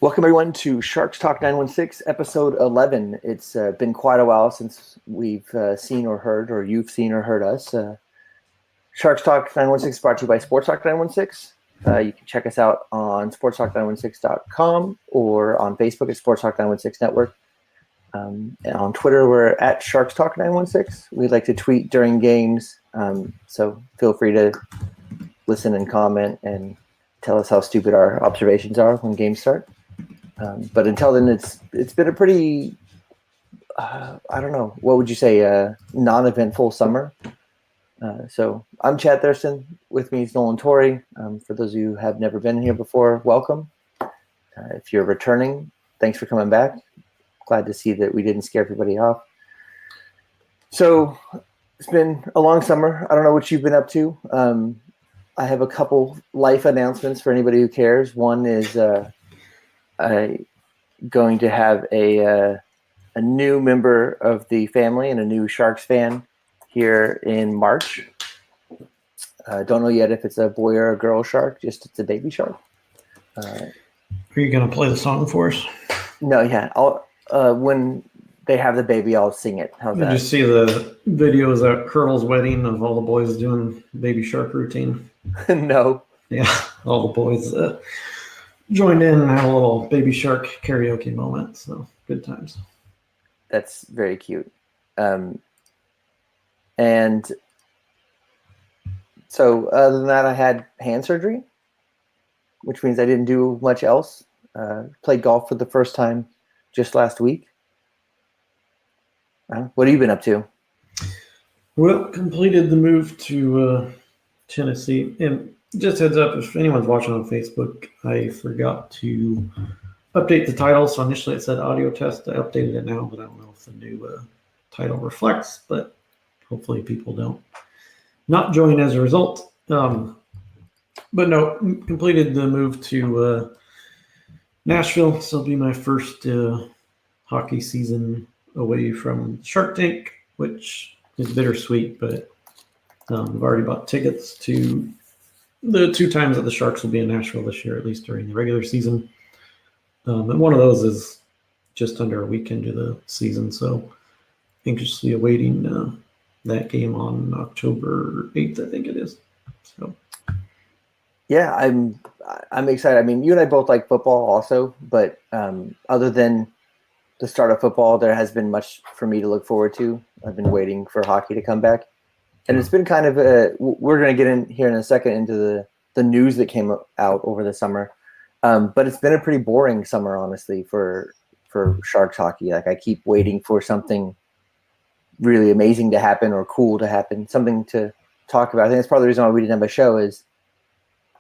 Welcome, everyone, to Sharks Talk 916, episode 11. It's been quite a while since we've seen or heard, or you've seen or heard us. Sharks Talk 916 is brought to you by Sports Talk 916. You can check us out on sportstalk916.com or on Facebook at Sports Talk 916 Network. And on Twitter, we're at Sharks Talk 916. We like to tweet during games, so feel free to listen and comment and tell us how stupid our observations are when games start. But until then, it's been a pretty, I don't know, what would you say, non-eventful summer. So I'm Chad Thurston. With me is Nolan Torrey. For those of you who have never been here before, welcome. If you're returning, thanks for coming back. Glad to see that we didn't scare everybody off. So it's been a long summer. I don't know what you've been up to. I have a couple life announcements for anybody who cares. One is I'm going to have a new member of the family and a new Sharks fan here in March. Don't know yet if it's a boy or a girl shark, just it's a baby shark. Are you going to play the song for us? No, yeah. I'll when they have the baby, I'll sing it. How's that? Did you see the videos at Colonel's wedding of all the boys doing baby shark routine? No. Yeah, all the boys joined in and had a little baby shark karaoke moment. So good times. That's very cute. And so other than that, I had hand surgery, which means I didn't do much else. Played golf for the first time just last week. What have you been up to? Well, completed the move to Tennessee. And just heads up, if anyone's watching on Facebook, I forgot to update the title. So initially it said audio test. I updated it now, but I don't know if the new title reflects. But hopefully people don't not join as a result. But no, completed the move to Nashville. So it'll be my first hockey season away from Shark Tank, which is bittersweet, but I've already bought tickets to the 2 times that the Sharks will be in Nashville this year, at least during the regular season. And one of those is just under a week into the season, so anxiously awaiting that game on October 8th, I think it is. So, yeah, I'm excited. I mean, you and I both like football also, but other than the start of football, there has been much for me to look forward to. I've been waiting for hockey to come back. And it's been kind of we're going to get in here in a second into the news that came out over the summer. But it's been a pretty boring summer, honestly, for Sharks hockey. Like, I keep waiting for something really amazing to happen or cool to happen, something to talk about. I think that's part of the reason why we didn't have a show is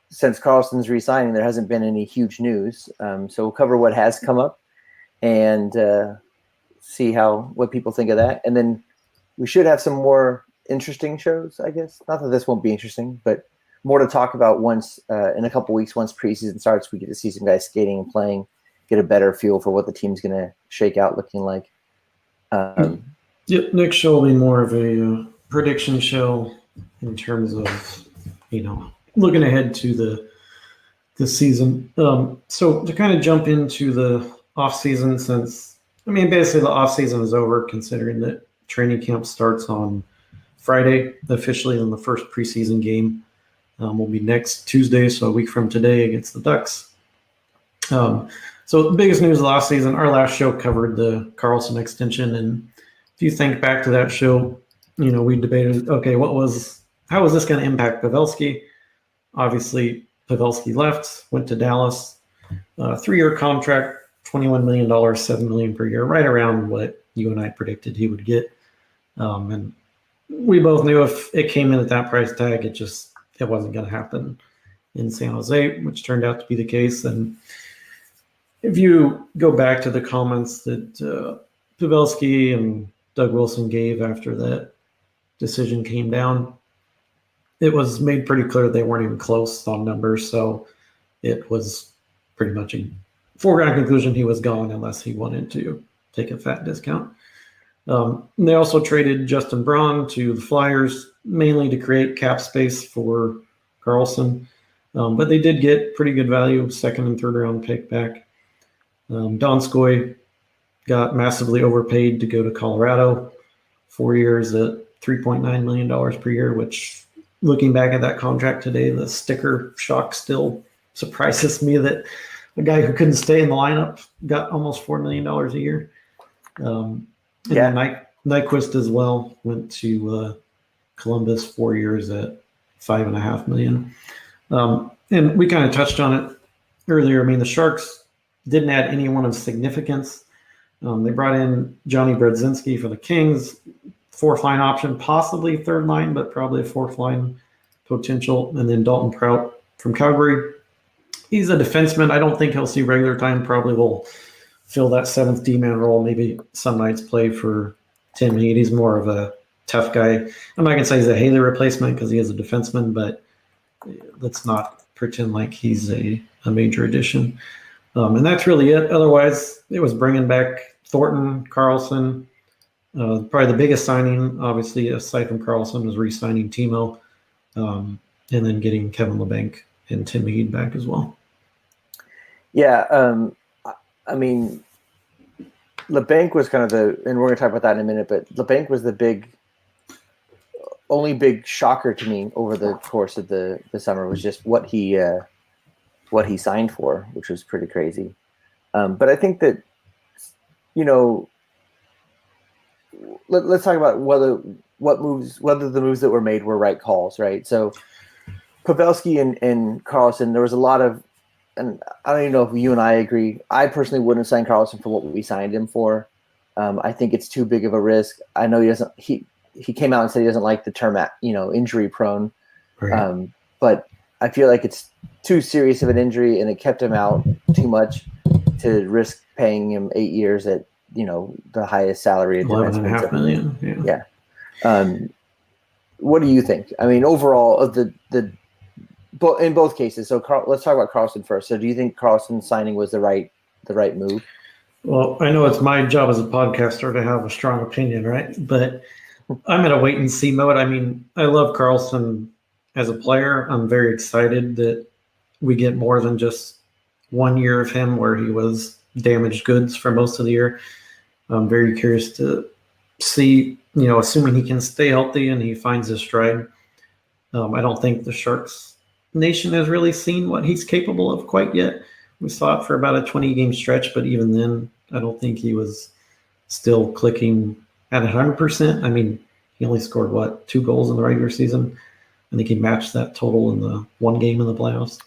since Carlson's re-signing, there hasn't been any huge news. So we'll cover what has come up and see what people think of that. And then we should have some more interesting shows, I guess. Not that this won't be interesting, but more to talk about once in a couple weeks, once preseason starts, we get to see some guys skating and playing, get a better feel for what the team's going to shake out looking like. Next show will be more of a prediction show in terms of, looking ahead to the season. So to kind of jump into the offseason, since, basically the offseason is over, considering that training camp starts on Friday officially, and the first preseason game will be next Tuesday, so a week from today against the Ducks. So the biggest news of the offseason, our last show covered the Carlson extension, and if you think back to that show, we debated, okay, how was this going to impact Pavelski? Obviously, Pavelski left, went to Dallas, 3-year contract, $21 million, $7 million per year, right around what you and I predicted he would get. And we both knew if it came in at that price tag, it wasn't going to happen in San Jose, which turned out to be the case. And if you go back to the comments that Pavelski and Doug Wilson gave after that decision came down, it was made pretty clear they weren't even close on numbers. So it was pretty much a foregone conclusion he was gone unless he wanted to take a fat discount. They also traded Justin Braun to the Flyers, mainly to create cap space for Carlson. But they did get pretty good value, 2nd and 3rd round pick back. Donskoy got massively overpaid to go to Colorado, 4 years at $3.9 million per year, which, looking back at that contract today, the sticker shock still surprises me that a guy who couldn't stay in the lineup got almost $4 million a year. And then Nyquist as well went to Columbus, 4 years at $5.5 million. And we kind of touched on it earlier. I mean, the Sharks didn't add anyone of significance. They brought in Johnny Brodzinski for the Kings, fourth line option, possibly third line, but probably a fourth line potential. And then Dalton Prout from Calgary. He's a defenseman. I don't think he'll see regular time. Probably will fill that seventh D-man role. Maybe some nights play for Tim Heed. He's more of a tough guy. I'm not going to say he's a Haley replacement because he is a defenseman, but let's not pretend like he's a major addition. And that's really it. Otherwise, it was bringing back Thornton, Carlson. Probably the biggest signing, obviously, aside from Carlson, was re-signing Timo, and then getting Kevin LeBanc and Tim Heed back as well. Yeah, I mean, LeBanc was kind of and we're going to talk about that in a minute, but LeBanc was the only big shocker to me over the course of the summer was just what he signed for, which was pretty crazy. But I think that, let's talk about whether the moves that were made were right calls, right? So Pavelski and Carlson, there was a lot of, and I don't even know if you and I agree. I personally wouldn't have signed Carlson for what we signed him for. I think it's too big of a risk. I know he doesn't. He came out and said he doesn't like the term, injury prone. Right. But I feel like it's too serious of an injury, and it kept him out too much to risk paying him 8 years at the highest salary. $11.5 million. Yeah. What do you think? I mean, overall, of in both cases. So let's talk about Carlson first. So do you think Carlson's signing was the right move? Well, I know it's my job as a podcaster to have a strong opinion, right? But I'm in a wait and see mode. I mean, I love Carlson as a player. I'm very excited that we get more than just 1 year of him where he was damaged goods for most of the year. I'm very curious to see, assuming he can stay healthy and he finds his stride. I don't think the Sharks Nation has really seen what he's capable of quite yet. We saw it for about a 20-game stretch, but even then, I don't think he was still clicking at 100%. I mean, he only scored, 2 goals in the regular season? I think he matched that total in the one game in the playoffs.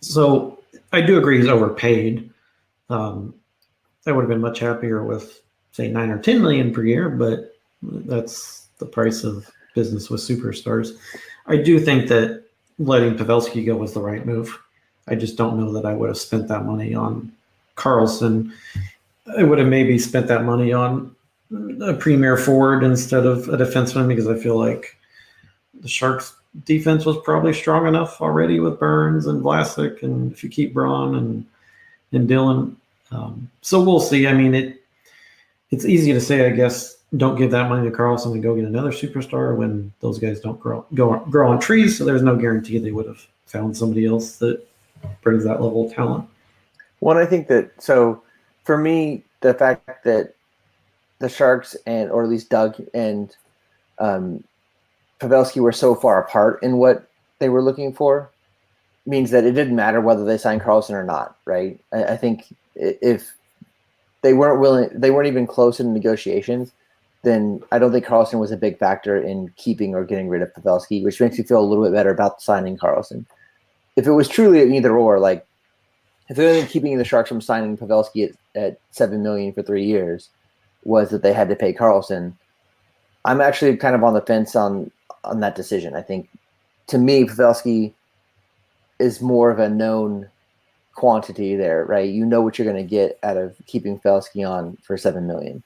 So I do agree he's overpaid. I would have been much happier with, say, $9 or $10 million per year, but that's the price of business with superstars. I do think that letting Pavelski go was the right move. I just don't know that I would have spent that money on Carlson. I would have maybe spent that money on a premier forward instead of a defenseman because I feel like the Sharks defense was probably strong enough already with Burns and Vlasic, and if you keep Braun and Dylan. So we'll see. I mean, it's easy to say, I guess, don't give that money to Carlson and go get another superstar when those guys don't grow on trees. So there's no guarantee they would have found somebody else that brings that level of talent. Well, I think that, so for me, the fact that the Sharks or at least Doug and Pavelski were so far apart in what they were looking for means that it didn't matter whether they signed Carlson or not, right? I think if they weren't even close in negotiations, then I don't think Carlson was a big factor in keeping or getting rid of Pavelski, which makes me feel a little bit better about signing Carlson. If it was truly an either or, like if the only thing keeping the Sharks from signing Pavelski at $7 million for 3 years was that they had to pay Carlson, I'm actually kind of on the fence on that decision. I think, to me, Pavelski is more of a known quantity there, right? You know what you're going to get out of keeping Pavelski on for $7 million.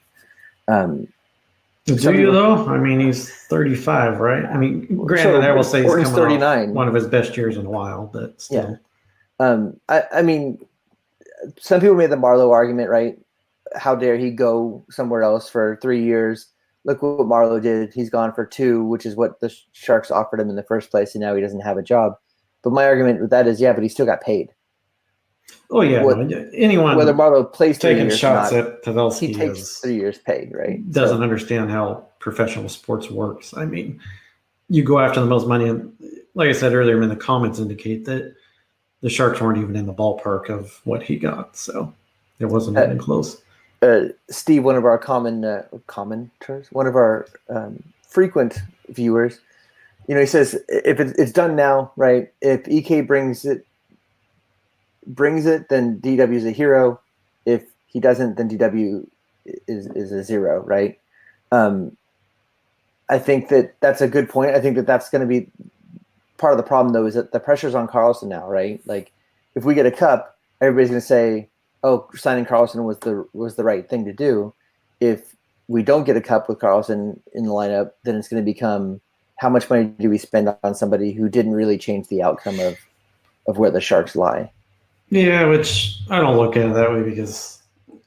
Do you though? I mean, he's 35, right? I mean, granted, I will say he's coming 39. Off one of his best years in a while, but still. Yeah. I mean, some people made the Marleau argument, right? How dare he go somewhere else for 3 years? Look what Marleau did. He's gone for 2, which is what the Sharks offered him in the first place, and now he doesn't have a job. But my argument with that is, but he still got paid. Oh yeah, anyone whether Marlowe plays 3 taking years shots or not, at Pavelski he takes 3 years paid, right? doesn't understand how professional sports works. I mean, you go after the most money, and like I said earlier, I mean, the comments indicate that the Sharks weren't even in the ballpark of what he got, so it wasn't even close. Steve, one of our commenters, one of our frequent viewers, he says if it's done now, right? If EK brings it, then DW is a hero. If he doesn't, then DW is a zero, right? I think that's a good point. I think that's going to be part of the problem, though, is that the pressure's on Karlsson now, right? Like, if we get a cup, everybody's going to say, "Oh, signing Karlsson was the right thing to do." If we don't get a cup with Karlsson in the lineup, then it's going to become, how much money do we spend on somebody who didn't really change the outcome of where the Sharks lie? Yeah, which I don't look at it that way because,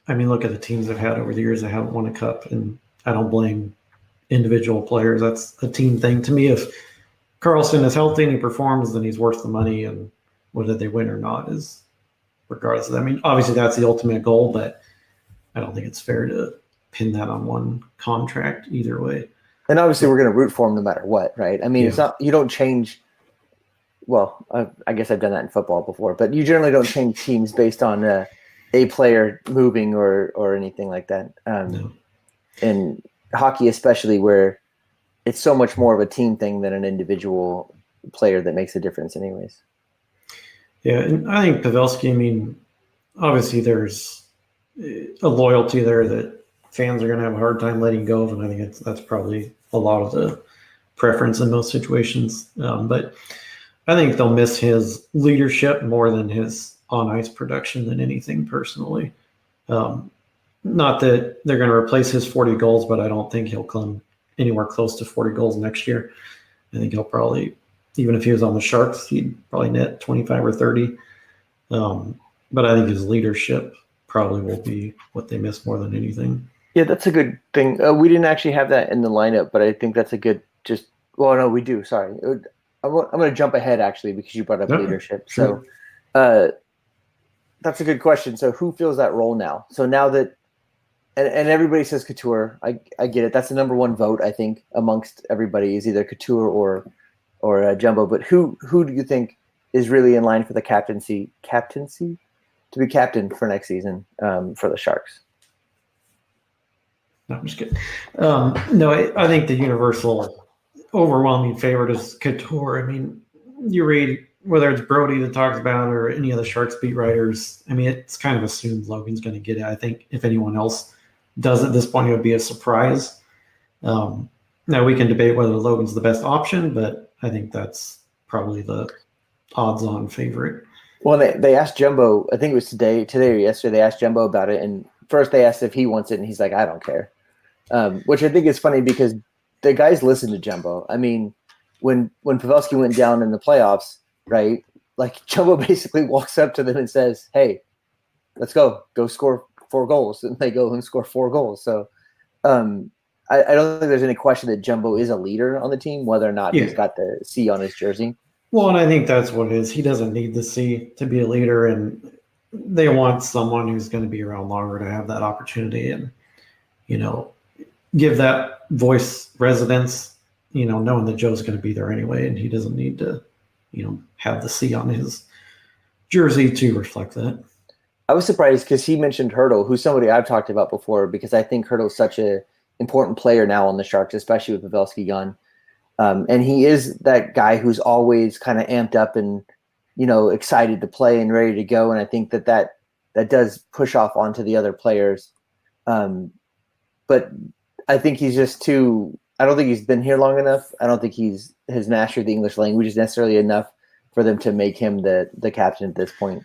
I mean, look at the teams I've had over the years that haven't won a cup, and I don't blame individual players. That's a team thing. To me, if Karlsson is healthy and he performs, then he's worth the money, and whether they win or not is regardless of that. I mean, obviously that's the ultimate goal, but I don't think it's fair to pin that on one contract either way. And obviously we're going to root for him no matter what, right? I mean, It's not, you don't change. Well, I guess I've done that in football before, but you generally don't change teams based on a player moving or anything like that. No. In hockey, especially, where it's so much more of a team thing than an individual player that makes a difference anyways. Yeah, and I think Pavelski, I mean, obviously there's a loyalty there that fans are going to have a hard time letting go of, and I think that's probably a lot of the preference in most situations. But I think they'll miss his leadership more than his on-ice production than anything personally. Not that they're going to replace his 40 goals, but I don't think he'll come anywhere close to 40 goals next year. I think he'll probably, even if he was on the Sharks, he'd probably net 25 or 30. But I think his leadership probably will be what they miss more than anything. Yeah, that's a good thing. We didn't actually have that in the lineup, but I think that's a good no, we do. Sorry. I'm going to jump ahead, actually, because you brought up leadership. Sure. So that's a good question. So who fills that role now? So now that and everybody says Couture, I get it. That's the number one vote, I think, amongst everybody, is either Couture or Jumbo. But who do you think is really in line for the captaincy to be captain for next season for the Sharks? No, I'm just kidding. No, I think the universal overwhelming favorite is Couture. I mean, you read whether it's Brody that talks about or any of the Sharks beat writers. I mean, it's kind of assumed Logan's going to get it. I think if anyone else does at this point, it would be a surprise. Now we can debate whether Logan's the best option, but I think that's probably the odds-on favorite. Well, they asked Jumbo, I think it was today or yesterday, they asked Jumbo about it, and first they asked if he wants it, and he's like, I don't care. Which I think is funny because the guys listen to Jumbo. I mean, when Pavelski went down in the playoffs, right, like Jumbo basically walks up to them and says, hey, let's go score 4 goals. And they go and score 4 goals. So I don't think there's any question that Jumbo is a leader on the team, whether or not he's got the C on his jersey. Well, and I think that's what it is. He doesn't need the C to be a leader, and they want someone who's going to be around longer to have that opportunity and, give that voice resonance, knowing that Joe's going to be there anyway, and he doesn't need to, have the C on his jersey to reflect that. I was surprised because he mentioned Hurdle, who's somebody I've talked about before, because I think Hurdle's such an important player now on the Sharks, especially with Pavelski gone. And he is that guy who's always kind of amped up and, excited to play and ready to go. And I think that does push off onto the other players. But I think he's just I don't think he's been here long enough. I don't think has mastered the English language necessarily enough for them to make him the captain at this point.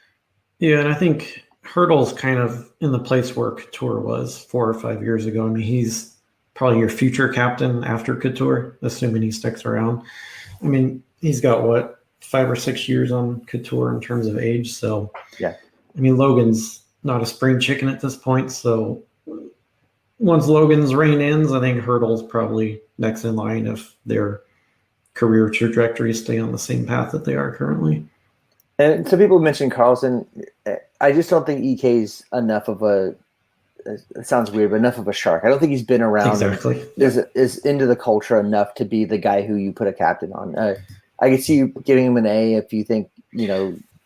Yeah, and I think Hurdle's kind of in the place where Couture was 4 or 5 years ago. I mean, he's probably your future captain after Couture, assuming he sticks around. I mean, he's got 5 or 6 years on Couture in terms of age. So, yeah. I mean, Logan's not a spring chicken at this point. So once Logan's reign ends, I think Hurdle's probably next in line if their career trajectories stay on the same path that they are currently. And some people mentioned Karlsson. I just don't think EK's enough of a. It sounds weird, but enough of a shark. I don't think he's been around. Exactly. Is into the culture enough to be the guy who you put a captain on. I could see you giving him an A if you think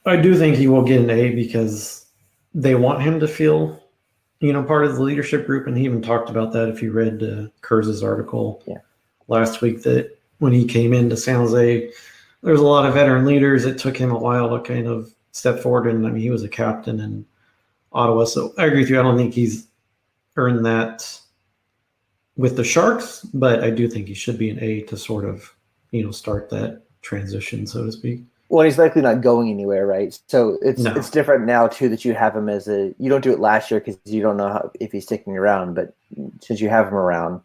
I do think he will get an A because they want him to feel, part of the leadership group, and he even talked about that if you read Kurz's article last week, that when he came into San Jose, there's a lot of veteran leaders. It took him a while to kind of step forward, and I mean, he was a captain in Ottawa, so I agree with you. I don't think he's earned that with the Sharks, but I do think he should be an A to sort of, start that transition, so to speak. Well, he's likely not going anywhere, right? So it's different now too that you have him as a. You don't do it last year because you don't know if he's sticking around. But since you have him around,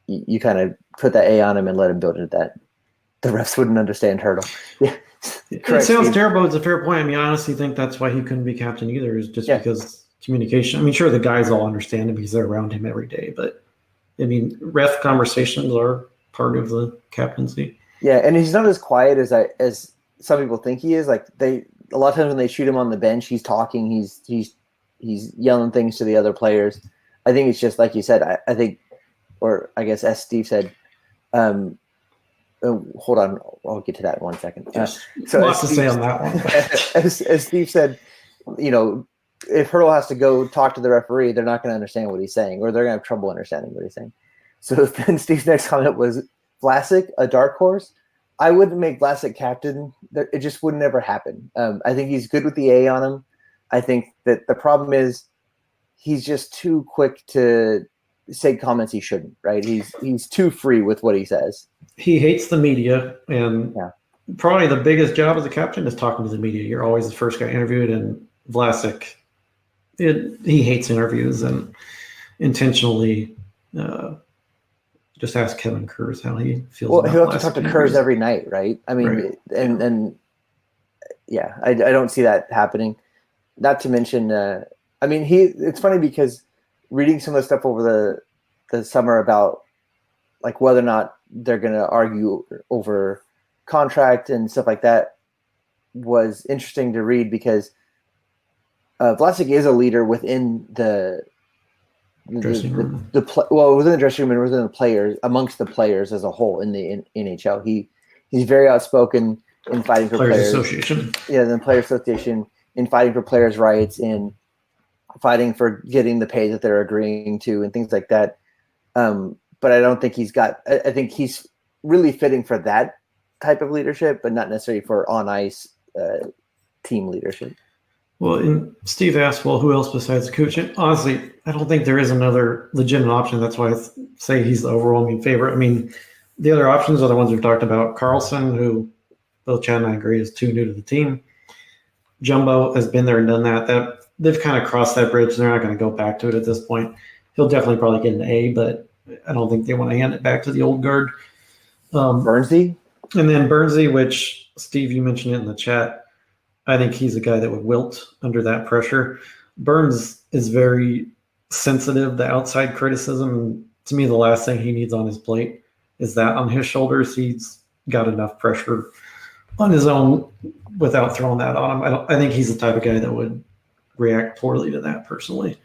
you kind of put that A on him and let him build into that. The refs wouldn't understand hurdle. Yeah, it sounds terrible. It's a fair point. I mean, I honestly think that's why he couldn't be captain either. Is just because communication. I mean, sure, the guys all understand him because they're around him every day. But I mean, ref conversations are part of the captaincy. Yeah, and he's not as quiet as some people think he is. Like a lot of times when they shoot him on the bench, he's talking, he's yelling things to the other players. I think it's just like you said. I think, or I guess as Steve said, hold on, I'll get to that in 1 second. So lots to say on that one. as Steve said, if Hurdle has to go talk to the referee, they're not going to understand what he's saying, or they're going to have trouble understanding what he's saying. So then Steve's next comment was, Vlasic, a dark horse. I wouldn't make Vlasic captain. It just would never happen. I think he's good with the A on him. I think that the problem is he's just too quick to say comments he shouldn't. Right? He's too free with what he says. He hates the media, and probably the biggest job as a captain is talking to the media. You're always the first guy interviewed, and Vlasic, he hates interviews and intentionally. Just ask Kevin Kurz how he feels. Well, he'll have to talk to Kurz every night, right? I mean, right. And I don't see that happening. Not to mention, it's funny because reading some of the stuff over the summer about like whether or not they're going to argue over contract and stuff like that was interesting to read because Vlasic is a leader within the dressing room. Within the dressing room and within the players, amongst the players as a whole in the NHL. He's very outspoken in fighting for players. Association. Yeah, the Players Association, in fighting for players' rights, in fighting for getting the pay that they're agreeing to and things like that. But I don't think I think he's really fitting for that type of leadership, but not necessarily for on-ice team leadership. Well, and Steve asked, well, who else besides the coach? And honestly, I don't think there is another legitimate option. That's why I say he's the overwhelming favorite. I mean, the other options are the ones we've talked about. Carlson, who both Chad and I agree is too new to the team. Jumbo has been there and done that. They've kind of crossed that bridge. They're not going to go back to it at this point. He'll definitely probably get an A, but I don't think they want to hand it back to the old guard. Bernsey? And then Bernsey, which, Steve, you mentioned it in the chat. I think he's a guy that would wilt under that pressure. Burns is very sensitive to outside criticism. And to me, the last thing he needs on his plate is that on his shoulders. He's got enough pressure on his own without throwing that on him. I think he's the type of guy that would react poorly to that personally.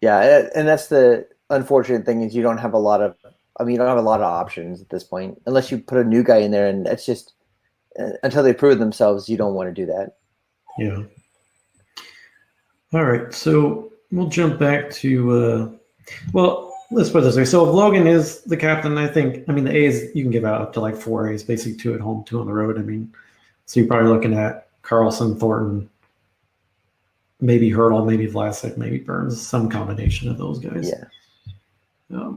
Yeah, and that's the unfortunate thing is you don't have a lot of options at this point unless you put a new guy in there, and that's just until they prove themselves, you don't want to do that. Yeah. All right, so we'll jump back to let's put it this way. So if Logan is the captain, the A's you can give out up to like 4 A's, basically 2 at home, 2 on the road. So you're probably looking at Carlson, Thornton, maybe Hurdle, maybe Vlasic, maybe Burns, some combination of those guys. Yeah.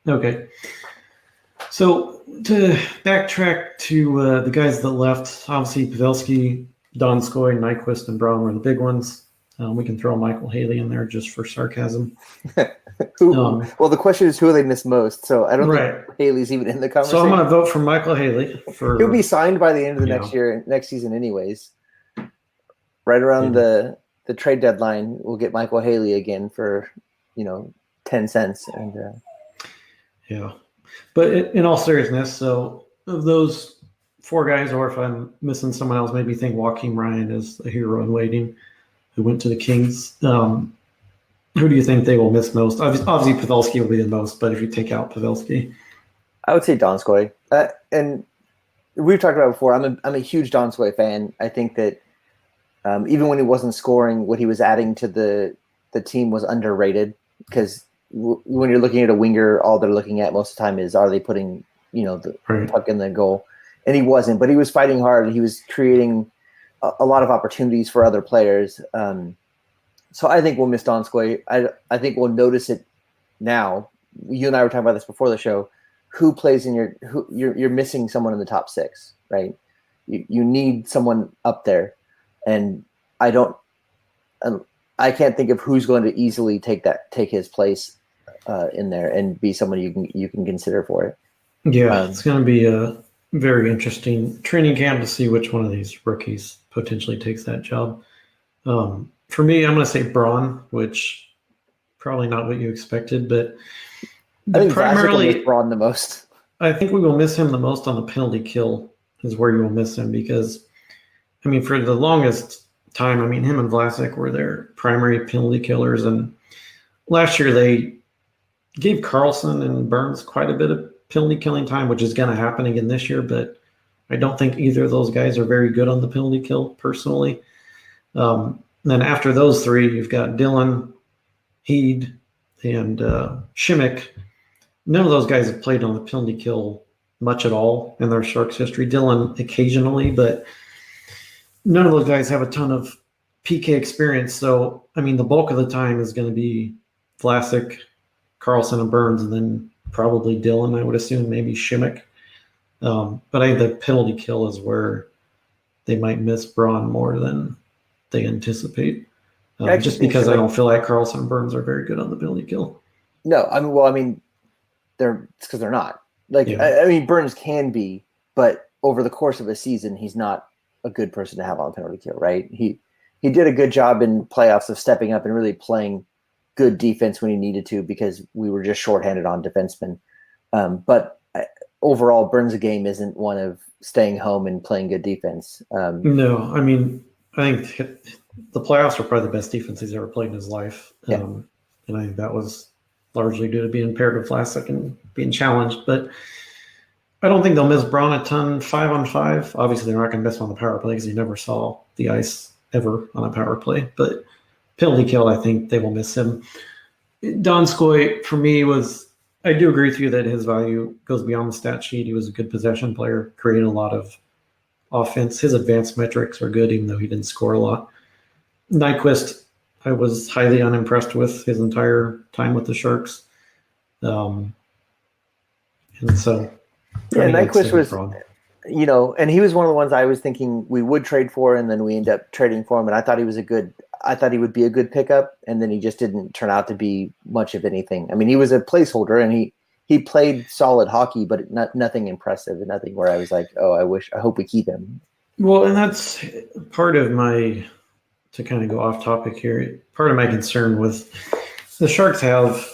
Okay. So to backtrack to the guys that left, obviously Pavelski, Donskoy, Nyquist, and Braun were the big ones. We can throw Michael Haley in there just for sarcasm. Well, the question is who they miss most. So I don't think Haley's even in the conversation. So I'm going to vote for Michael Haley. He'll be signed by the end of the next season anyways. Right around the trade deadline, we'll get Michael Haley again for 10 cents. And But in all seriousness, so of those 4 guys, or if I'm missing someone else, maybe think Joaquin Ryan is a hero in waiting who went to the Kings. Who do you think they will miss most? Obviously, Pavelski will be the most, but if you take out Pavelski, I would say Donskoy. And we've talked about it before. I'm a huge Donskoy fan. I think that even when he wasn't scoring, what he was adding to the team was underrated because when you're looking at a winger, all they're looking at most of the time is are they putting the puck in the goal, and he wasn't. But he was fighting hard. He was creating a lot of opportunities for other players. So I think we'll miss Donskoy. I think we'll notice it now. You and I were talking about this before the show. Who plays in you're missing someone in the top 6, right? You need someone up there, and I can't think of who's going to easily take his place in there and be someone you can consider for it. Yeah, it's going to be a very interesting training camp to see which one of these rookies potentially takes that job. For me, I'm going to say Braun, which probably not what you expected, but I think primarily miss Braun the most. I think we will miss him the most on the penalty kill is where you will miss him because, for the longest time, him and Vlasic were their primary penalty killers, and last year they gave Carlson and Burns quite a bit of penalty killing time, which is going to happen again this year, but I don't think either of those guys are very good on the penalty kill personally. Then after those 3, you've got Dylan, Heed, and Shimmick. None of those guys have played on the penalty kill much at all in their Sharks history. Dylan occasionally, but none of those guys have a ton of PK experience. So, the bulk of the time is going to be Vlasic, Carlson, and Burns, and then probably Dylan, I would assume, maybe Shimmick. But I think the penalty kill is where they might miss Braun more than they anticipate. Just because I don't feel like Carlson and Burns are very good on the penalty kill. No, it's because they're not. Burns can be, but over the course of a season, he's not a good person to have on a penalty kill, right? He did a good job in playoffs of stepping up and really playing good defense when he needed to because we were just shorthanded on defensemen. But overall, Burns' game isn't one of staying home and playing good defense. No, I think the playoffs were probably the best defense he's ever played in his life. Yeah. And I think that was largely due to being paired with Vlasic and being challenged. But I don't think they'll miss Braun a ton 5-on-5. Obviously, they're not going to miss him on the power play because he never saw the ice ever on a power play. But penalty kill, I think they will miss him. Donskoy, for me, I do agree with you that his value goes beyond the stat sheet. He was a good possession player, created a lot of offense. His advanced metrics are good, even though he didn't score a lot. Nyquist, I was highly unimpressed with his entire time with the Sharks. And so... Yeah, Nyquist was, and he was one of the ones I was thinking we would trade for, and then we ended up trading for him. And I thought he would be a good pickup, and then he just didn't turn out to be much of anything. He was a placeholder, and he played solid hockey, but nothing impressive, and nothing where I was like, oh, I hope we keep him. Well, and that's part of to kind of go off topic here, part of my concern with the Sharks have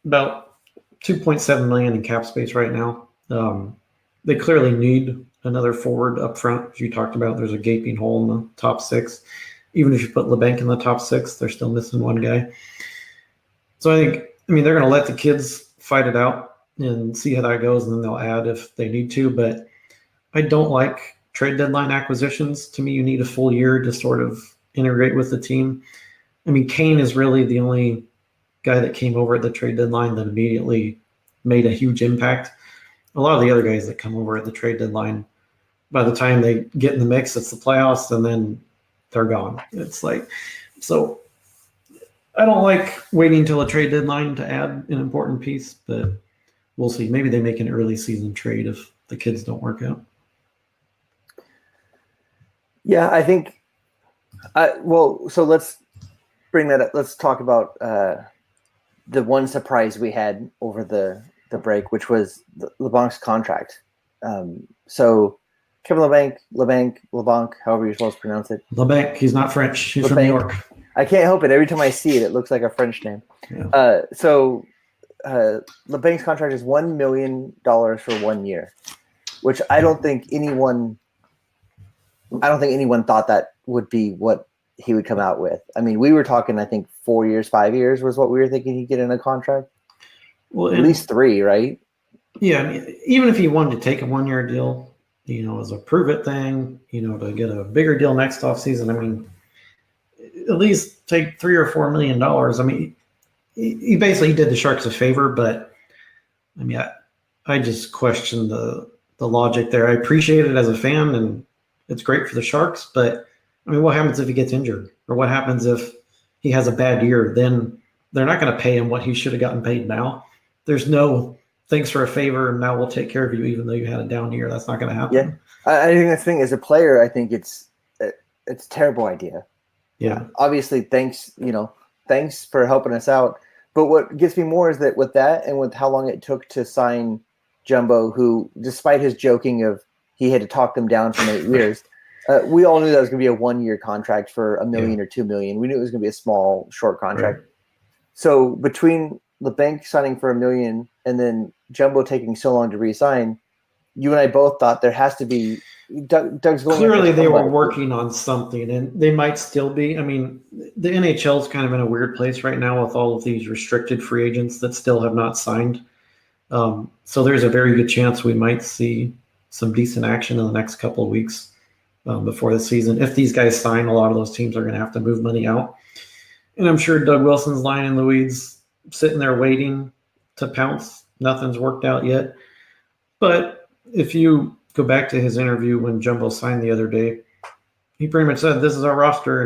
about $2.7 million in cap space right now. They clearly need another forward up front. As you talked about, there's a gaping hole in the top 6. Even if you put LeBanc in the top 6, they're still missing one guy. So I think, they're going to let the kids fight it out and see how that goes, and then they'll add if they need to. But I don't like trade deadline acquisitions. To me, you need a full year to sort of integrate with the team. Kane is really the only guy that came over at the trade deadline that immediately made a huge impact. A lot of the other guys that come over at the trade deadline, by the time they get in the mix, it's the playoffs, and then they're gone. It's so I don't like waiting until a trade deadline to add an important piece, but we'll see. Maybe they make an early season trade if the kids don't work out. Yeah, I think so let's bring that up. Let's talk about the one surprise we had over the break, which was LeBanc's contract. So Kevin LeBanc, however you're supposed to pronounce it. LeBanc, he's not French. He's from New York. I can't help it. Every time I see it, it looks like a French name. Yeah. So LeBanc's contract is $1 million for 1 year. which I don't think anyone thought that would be what he would come out with. I mean, we were talking, I think 4 years, 5 years was what we were thinking he'd get in a contract. Well, at least 3, right? Yeah, I mean, even if he wanted to take a 1-year deal, as a prove it thing, to get a bigger deal next offseason, I mean, at least take $3 or $4 million. I mean, he basically did the Sharks a favor, but I mean, I just question the logic there. I appreciate it as a fan, and it's great for the Sharks, but I mean, what happens if he gets injured, or what happens if he has a bad year? Then they're not going to pay him what he should have gotten paid now. There's no thanks for a favor, and now we'll take care of you even though you had a down year. That's not going to happen. Yeah, I think that's the thing. As a player, I think it's a terrible idea. Yeah. Obviously, thanks for helping us out. But what gets me more is that with that and with how long it took to sign Jumbo, who, despite his joking of he had to talk them down from 8 years, we all knew that was going to be a 1-year contract for $1 million or $2 million. We knew it was going to be a small, short contract. Right. So between the bank signing for $1 million and then Jumbo taking so long to re-sign, you and I both thought there has to be Doug's going. Clearly, they were working on something, and they might still be. I mean, the NHL is kind of in a weird place right now with all of these restricted free agents that still have not signed. So there's a very good chance we might see some decent action in the next couple of weeks before the season. If these guys sign, a lot of those teams are going to have to move money out. And I'm sure Doug Wilson's lying in the weeds, sitting there waiting to pounce. Nothing's worked out yet. But if you go back to his interview when Jumbo signed the other day, he pretty much said, this is our roster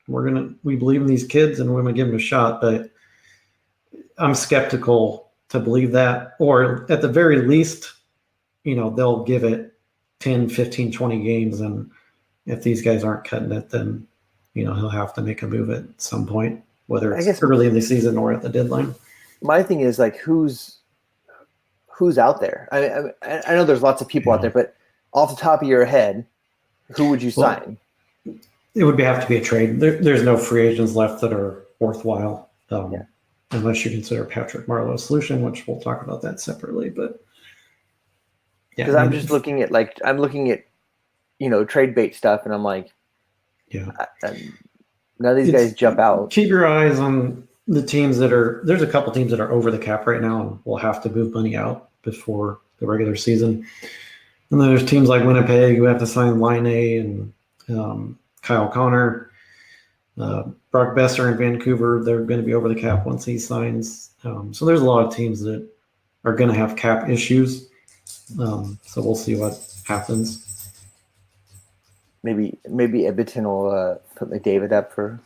and we believe in these kids and we're going to give them a shot. But I'm skeptical to believe that, or at the very least, they'll give it 10, 15, 20 games. And if these guys aren't cutting it, then, he'll have to make a move at some point, whether it's early in the season or at the deadline. My thing is like, who's out there? I know there's lots of people out there, but off the top of your head, who would you sign? It would have to be a trade. There's no free agents left that are worthwhile, unless you consider Patrick Marleau a solution, which we'll talk about that separately. But because I'm just looking at trade bait stuff, and I'm like, none of these guys jump out. Keep your eyes on the teams there's a couple teams that are over the cap right now and will have to move money out before the regular season. And then there's teams like Winnipeg who have to sign Laine and Kyle Connor, Brock Besser in Vancouver. They're going to be over the cap once he signs. So there's a lot of teams that are going to have cap issues. So we'll see what happens. Maybe Edmonton will put McDavid up for.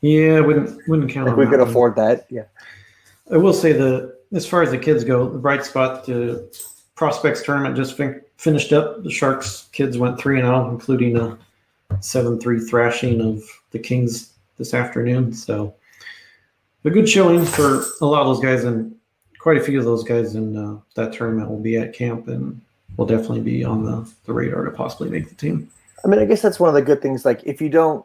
Yeah, wouldn't count on we that. could afford that. Yeah, I will say as far as the kids go, the bright spot, the prospects tournament just finished up. The Sharks kids went 3-0, including a 7-3 thrashing of the Kings this afternoon. So a good showing for a lot of those guys, and quite a few of those guys in that tournament will be at camp and will definitely be on the radar to possibly make the team. I mean, I guess that's one of the good things. Like, if you don't,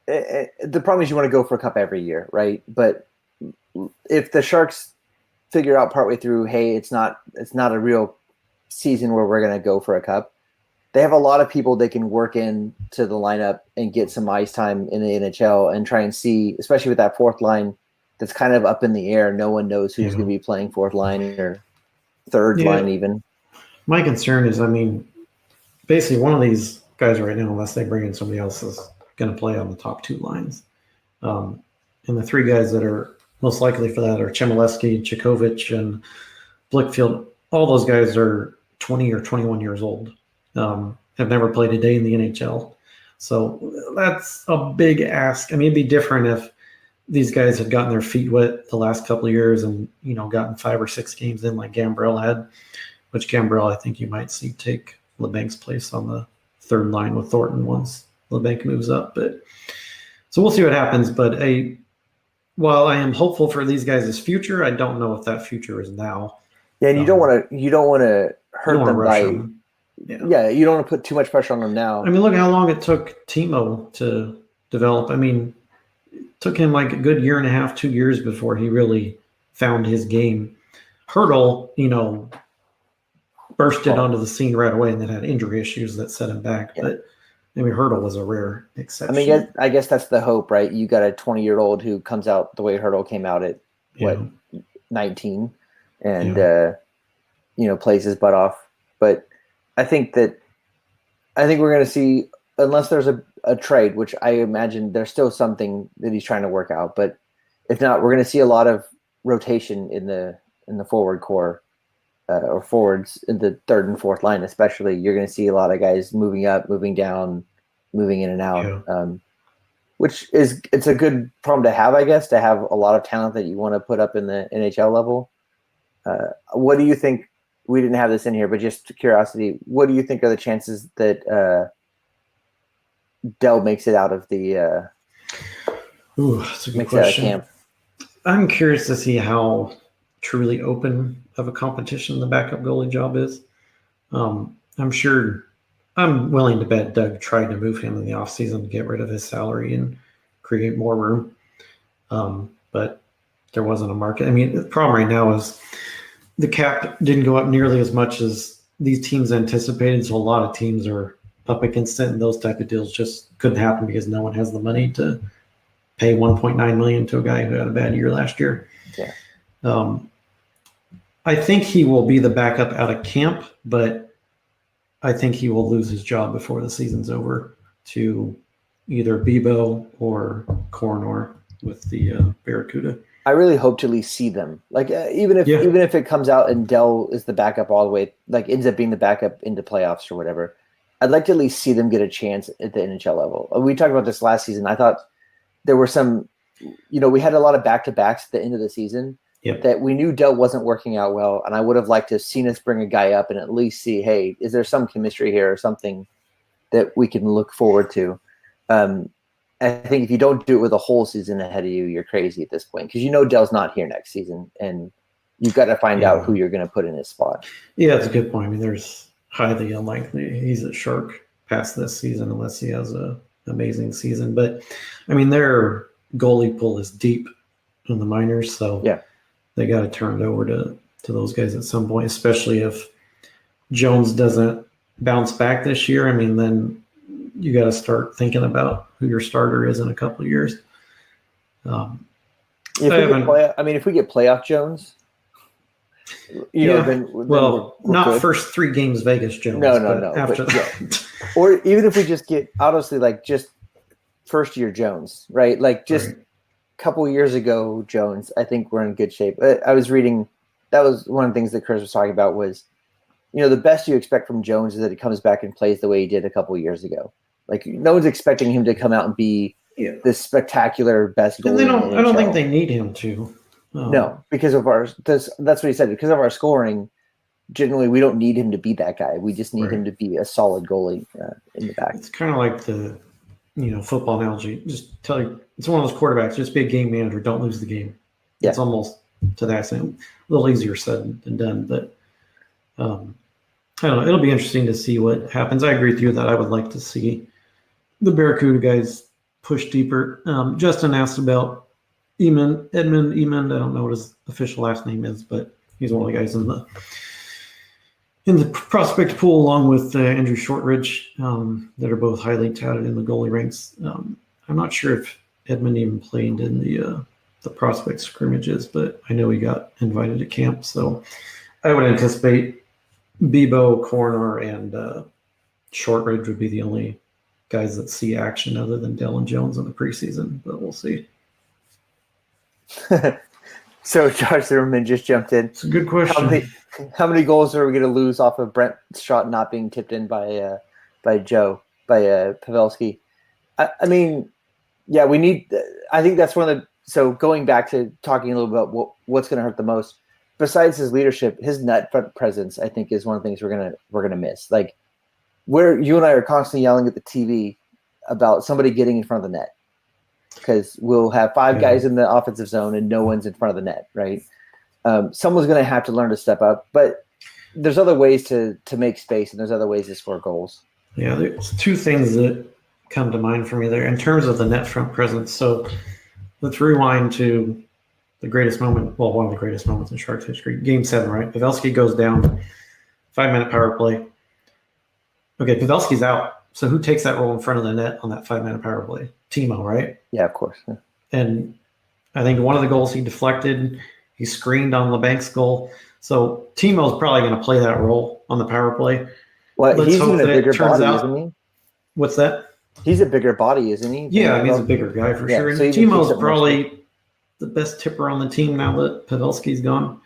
the problem is you want to go for a cup every year, right? But if the Sharks figure out partway through, hey, it's not a real season where we're going to go for a cup, they have a lot of people they can work into the lineup and get some ice time in the NHL and try and see, especially with that fourth line that's kind of up in the air. No one knows who's going to be playing fourth line or third line even. My concern is, basically one of these guys right now, unless they bring in somebody else, is going to play on the top two lines. And the three guys that are most likely for that are Chmielewski, Chikovic, and Blickfield. All those guys are 20 or 21 years old, have never played a day in the NHL. So that's a big ask. It'd be different if these guys had gotten their feet wet the last couple of years and, gotten 5 or 6 games in like Gambrell had, which Gambrell, I think you might see take LeBank's place on the third line with Thornton once LeBanc moves up. But so we'll see what happens. But while I am hopeful for these guys' future, I don't know if that future is now. Yeah, and you don't want to hurt them by. Yeah, you don't want to put too much pressure on them now. Look how long it took Timo to develop. It took him like a good year and a half, 2 years before he really found his game. Hurdle, bursted onto the scene right away and then had injury issues that set him back. Yeah. But I mean, Hurdle was a rare exception. I mean, I guess that's the hope, right? You got a 20-year-old who comes out the way Hurdle came out at 19, and plays his butt off. But I think we're going to see, unless there's a trade, which I imagine there's still something that he's trying to work out. But if not, we're going to see a lot of rotation in the forward core. Or forwards in the third and fourth line, especially. You're going to see a lot of guys moving up, moving down, moving in and out, which it's a good problem to have, I guess, to have a lot of talent that you want to put up in the NHL level. What do you think? We didn't have this in here, but just curiosity, what do you think are the chances that Dell makes it out of the that's a good question. Camp? I'm curious to see how truly open of a competition the backup goalie job is. I'm sure I'm willing to bet Doug tried to move him in the offseason to get rid of his salary and create more room. But there wasn't a market. I mean, the problem right now is the cap didn't go up nearly as much as these teams anticipated. So a lot of teams are up against it, and those type of deals just couldn't happen because no one has the money to pay $1.9 million to a guy who had a bad year last year. Yeah. I think he will be the backup out of camp, but I think he will lose his job before the season's over to either Bebo or Coronor with the Barracuda. I really hope to at least see them. Like even if it comes out and Dell is the backup all the way, like ends up being the backup into playoffs or whatever, I'd like to at least see them get a chance at the NHL level. We talked about this last season. I thought there were some, we had a lot of back-to-backs at the end of the season. Yep. That we knew Dell wasn't working out well, and I would have liked to have seen us bring a guy up and at least see, hey, is there some chemistry here or something that we can look forward to? I think if you don't do it with a whole season ahead of you, you're crazy at this point because Dell's not here next season, and you've got to find out who you're going to put in his spot. Yeah, that's a good point. I mean, there's highly unlikely he's a Shark past this season unless he has an amazing season. But, I mean, their goalie pool is deep in the minors, so yeah. They got to turn it over to those guys at some point, especially if Jones doesn't bounce back this year. I mean, then you got to start thinking about who your starter is in a couple of years. If we get playoff Jones, then we're not good. first 3 games Vegas Jones. No. After Or even if we just get, honestly, like just first year Jones, right? Like just. Right. Couple of years ago, Jones, I think we're in good shape. I was reading, that was one of the things that Chris was talking about was, the best you expect from Jones is that he comes back and plays the way he did a couple of years ago. Like no one's expecting him to come out and be this spectacular best goalie. And I don't think they need him to. No, because of that's what he said. Because of our scoring, generally we don't need him to be that guy. We just need him to be a solid goalie in the back. It's kind of like the football analogy. Just tell you, it's one of those quarterbacks. Just be a game manager. Don't lose the game. Yeah. It's almost to that extent. A little easier said than done. But I don't know. It'll be interesting to see what happens. I agree with you that I would like to see the Barracuda guys push deeper. Justin asked about Edmund Emond. I don't know what his official last name is, but he's one of the guys in the prospect pool, along with Andrew Shortridge, that are both highly touted in the goalie ranks. I'm not sure if Edmund even played in the prospect scrimmages, but I know he got invited to camp. So I would anticipate Bebo, Corner, and Shortridge would be the only guys that see action other than Dell and Jones in the preseason, but we'll see. So Josh Zimmerman just jumped in. It's a good question. How many goals are we going to lose off of Brent's shot not being tipped in by Pavelski? I mean, yeah, we need. I think that's one of the. So going back to talking a little bit about what's going to hurt the most, besides his leadership, his net front presence, I think, is one of the things we're gonna miss. Like, where you and I are constantly yelling at the TV about somebody getting in front of the net, because we'll have 5 guys in the offensive zone and no one's in front of the net, right? Someone's going to have to learn to step up, but there's other ways to make space and there's other ways to score goals. Yeah, there's 2 things that come to mind for me there in terms of the net front presence. So let's rewind to the greatest moment, well, one of the greatest moments in Sharks history, Game 7, right? Pavelski goes down 5-minute power play. Okay, Pavelski's out. So who takes that role in front of the net on that 5-minute power play? Timo, right? Yeah, of course. Yeah. And I think one of the goals he deflected, he screened on LeBank's goal. So Timo's probably going to play that role on the power play. Well, Let's he's hope even a that it bigger turns body, out. isn't he? What's that? He's a bigger body, isn't he? Yeah, he's a bigger guy for sure. And so he even takes Timo's up more probably the best tipper on the team now that Pavelski's gone.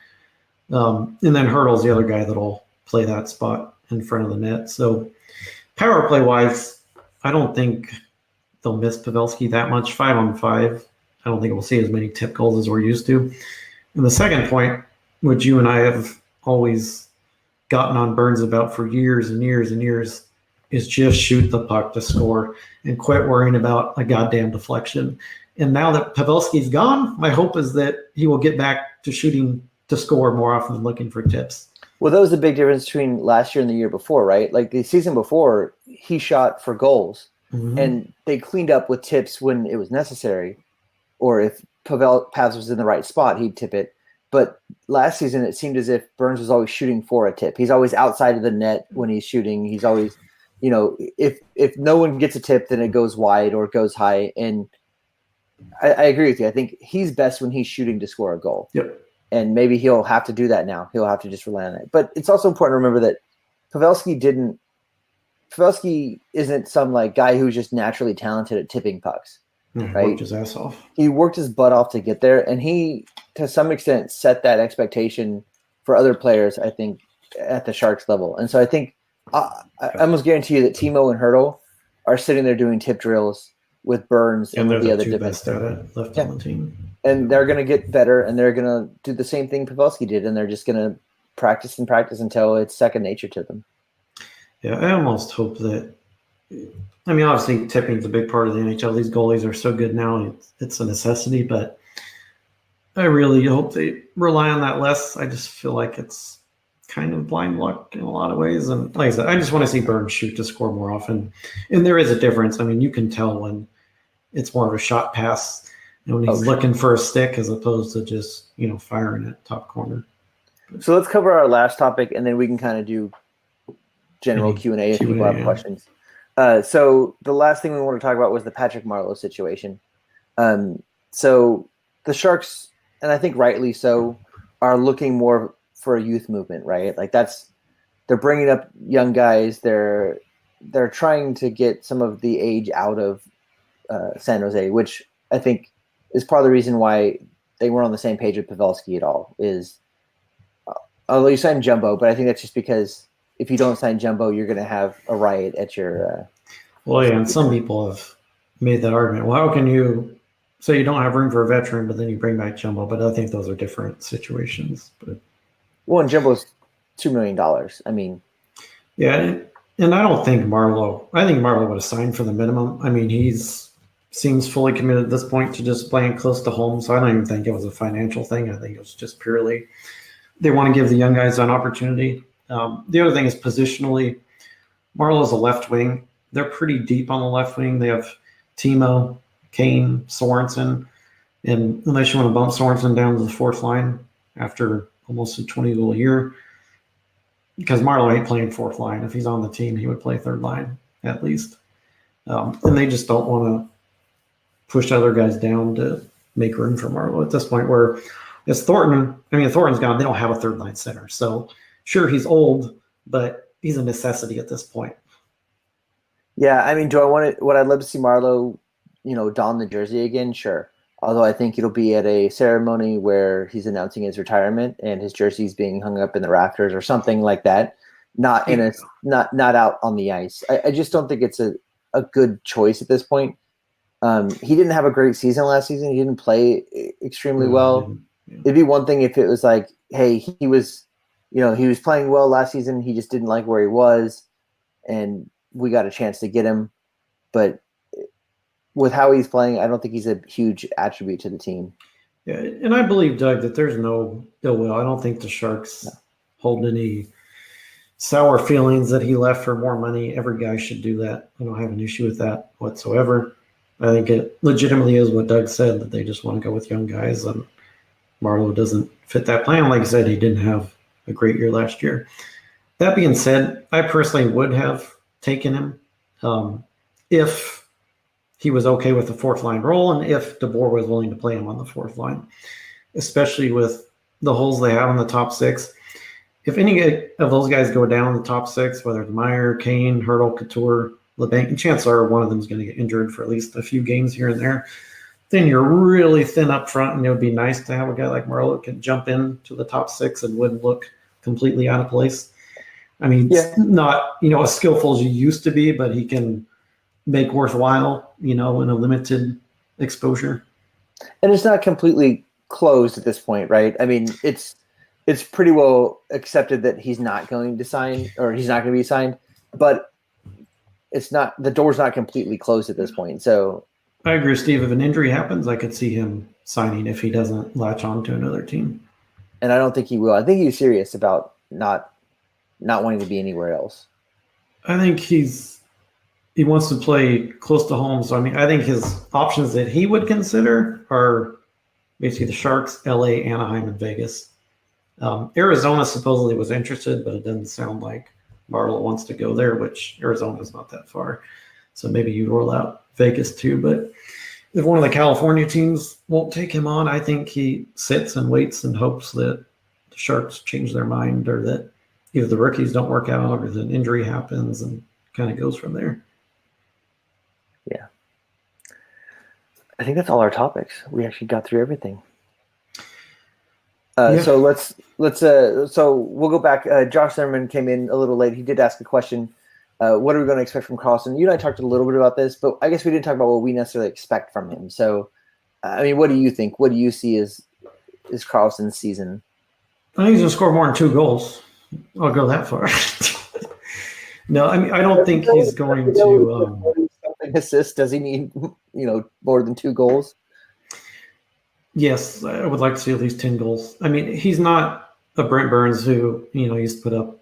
And then Hurdle's the other guy that'll play that spot in front of the net. So power play wise, I don't think they'll miss Pavelski that much. 5-on-5, I don't think we'll see as many tip goals as we're used to. And the second point, which you and I have always gotten on Burns about for years and years and years, is just shoot the puck to score and quit worrying about a goddamn deflection. And now that Pavelski's gone, my hope is that he will get back to shooting to score more often than looking for tips. Well, that was the big difference between last year and the year before, right? Like the season before, he shot for goals, and they cleaned up with tips when it was necessary, or if Pavs was in the right spot, he'd tip it. But last season, it seemed as if Burns was always shooting for a tip. He's always outside of the net when he's shooting. He's always, if no one gets a tip, then it goes wide or it goes high. And I agree with you. I think he's best when he's shooting to score a goal. Yep. And maybe he'll have to do that now. He'll have to just rely on that. But it's also important to remember that Pavelski isn't some like guy who's just naturally talented at tipping pucks. Right? Worked his ass off. He worked his butt off to get there, and he, to some extent, set that expectation for other players, I think, at the Sharks level. And so I think I almost guarantee you that Timo and Hurdle are sitting there doing tip drills with Burns and with the other two best at it left on the team. And they're going to get better, and they're going to do the same thing Pavelski did, and they're just going to practice and practice until it's second nature to them. Yeah, I almost hope that – I mean, obviously tipping is a big part of the NHL. These goalies are so good now, it's a necessity, but I really hope they rely on that less. I just feel like it's kind of blind luck in a lot of ways. And like I said, I just want to see Burns shoot to score more often. And there is a difference. I mean, you can tell when it's more of a shot pass and when he's looking for a stick as opposed to just, firing at top corner. So let's cover our last topic, and then we can kind of do general Q&A if people have questions. So the last thing we want to talk about was the Patrick Marleau situation. So the Sharks, and I think rightly so, are looking more for a youth movement, right? Like they're bringing up young guys. They're trying to get some of the age out of San Jose, which I think is part of the reason why they weren't on the same page with Pavelski at all. Is although you signed Jumbo, but I think that's just because if you don't sign Jumbo, you're going to have a riot at your. Well, yeah, and some people have made that argument. Well, how can you say you don't have room for a veteran, but then you bring back Jumbo? But I think those are different situations. But and Jumbo's $2 million. I mean, yeah, and I don't think Marleau. I think Marleau would have signed for the minimum. I mean, seems fully committed at this point to just playing close to home. So I don't even think it was a financial thing. I think it was just purely they want to give the young guys an opportunity. The other thing is positionally, Marleau's a left wing. They're pretty deep on the left wing. They have Timo, Kane, Sorensen, and unless you want to bump Sorensen down to the fourth line after almost a 20-goal year, because Marleau ain't playing fourth line. If he's on the team, he would play third line at least. And they just don't want to push other guys down to make room for Marleau at this point where it's Thornton. I mean, if Thornton's gone, they don't have a third line center. So sure, he's old, but he's a necessity at this point. Yeah, I mean, would I love to see Marleau, don the jersey again? Sure. Although I think it'll be at a ceremony where he's announcing his retirement and his jersey's being hung up in the rafters or something like that. Not out on the ice. I just don't think it's a good choice at this point. He didn't have a great season last season. He didn't play extremely well. Yeah. It'd be one thing if it was like, hey, he was playing well last season. He just didn't like where he was, and we got a chance to get him. But with how he's playing, I don't think he's a huge attribute to the team. Yeah, and I believe, Doug, that there's no ill will. I don't think the Sharks hold any sour feelings that he left for more money. Every guy should do that. I don't have an issue with that whatsoever. I think it legitimately is what Doug said, that they just want to go with young guys, and Marleau doesn't fit that plan. Like I said, he didn't have a great year last year. That being said, I personally would have taken him if he was okay with the fourth line role and if DeBoer was willing to play him on the fourth line, especially with the holes they have in the top six. If any of those guys go down in the top six, whether it's Meyer, Kane, Hurdle, Couture, LeBanc, and chances are one of them is going to get injured for at least a few games here and there, then you're really thin up front, and it would be nice to have a guy like Marlowe that can jump into the top six and wouldn't look completely out of place. I mean, not, as skillful as he used to be, but he can make worthwhile, in a limited exposure. And it's not completely closed at this point, right? I mean, it's pretty well accepted that he's not going to sign or he's not going to be signed, but the door's not completely closed at this point. So I agree, Steve. If an injury happens, I could see him signing if he doesn't latch on to another team. And I don't think he will. I think he's serious about not wanting to be anywhere else. I think he wants to play close to home. So, I think his options that he would consider are basically the Sharks, LA, Anaheim, and Vegas. Arizona supposedly was interested, but it doesn't sound like Marlowe wants to go there, which Arizona's not that far. So maybe you roll out Vegas too. But if one of the California teams won't take him on, I think he sits and waits and hopes that the Sharks change their mind or that either the rookies don't work out or that an injury happens and kind of goes from there. Yeah. I think that's all our topics. We actually got through everything. So so we'll go back. Josh Zimmerman came in a little late. He did ask a question. What are we going to expect from Carlson? You and I talked a little bit about this, but I guess we didn't talk about what we necessarily expect from him. So, what do you think? What do you see as Carlson's season? I think he's going to score more than 2 goals. I'll go that far. No, I don't think he's going to assist. Does he need, more than 2 goals? Yes, I would like to see at least 10 goals. He's not a Brent Burns who, he's put up.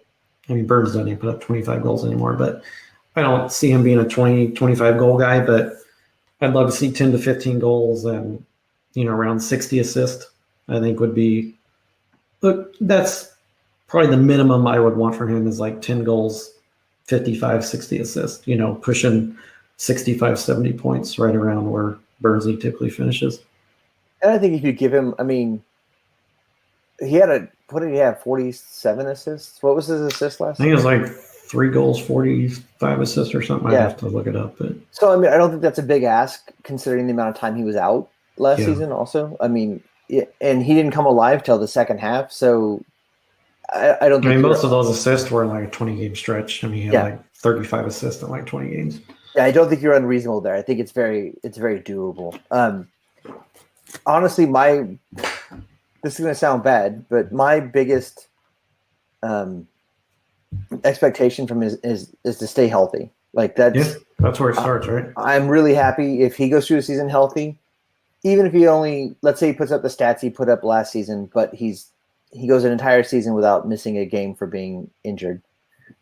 Burns doesn't even put up 25 goals anymore, but I don't see him being a 20, 25 goal guy, but I'd love to see 10 to 15 goals and, around 60 assists, I think would be, look, that's probably the minimum I would want from him is like 10 goals, 55, 60 assists, pushing 65, 70 points right around where Burnsley typically finishes. And I think if you give him, he had 47 assists. What was his assist last I think it was like 3 goals, 45 assists or something. I have to look it up. But so, I don't think that's a big ask considering the amount of time he was out last season also. And he didn't come alive till the second half. So I don't think most of those assists were in like a 20-game stretch. He had like 35 assists in like 20 games. Yeah, I don't think you're unreasonable there. I think it's very doable. Honestly, this is going to sound bad, but my biggest expectation from him is to stay healthy. Like that's where it starts, right? I'm really happy if he goes through the season healthy, even if he only, let's say he puts up the stats he put up last season, but he goes an entire season without missing a game for being injured.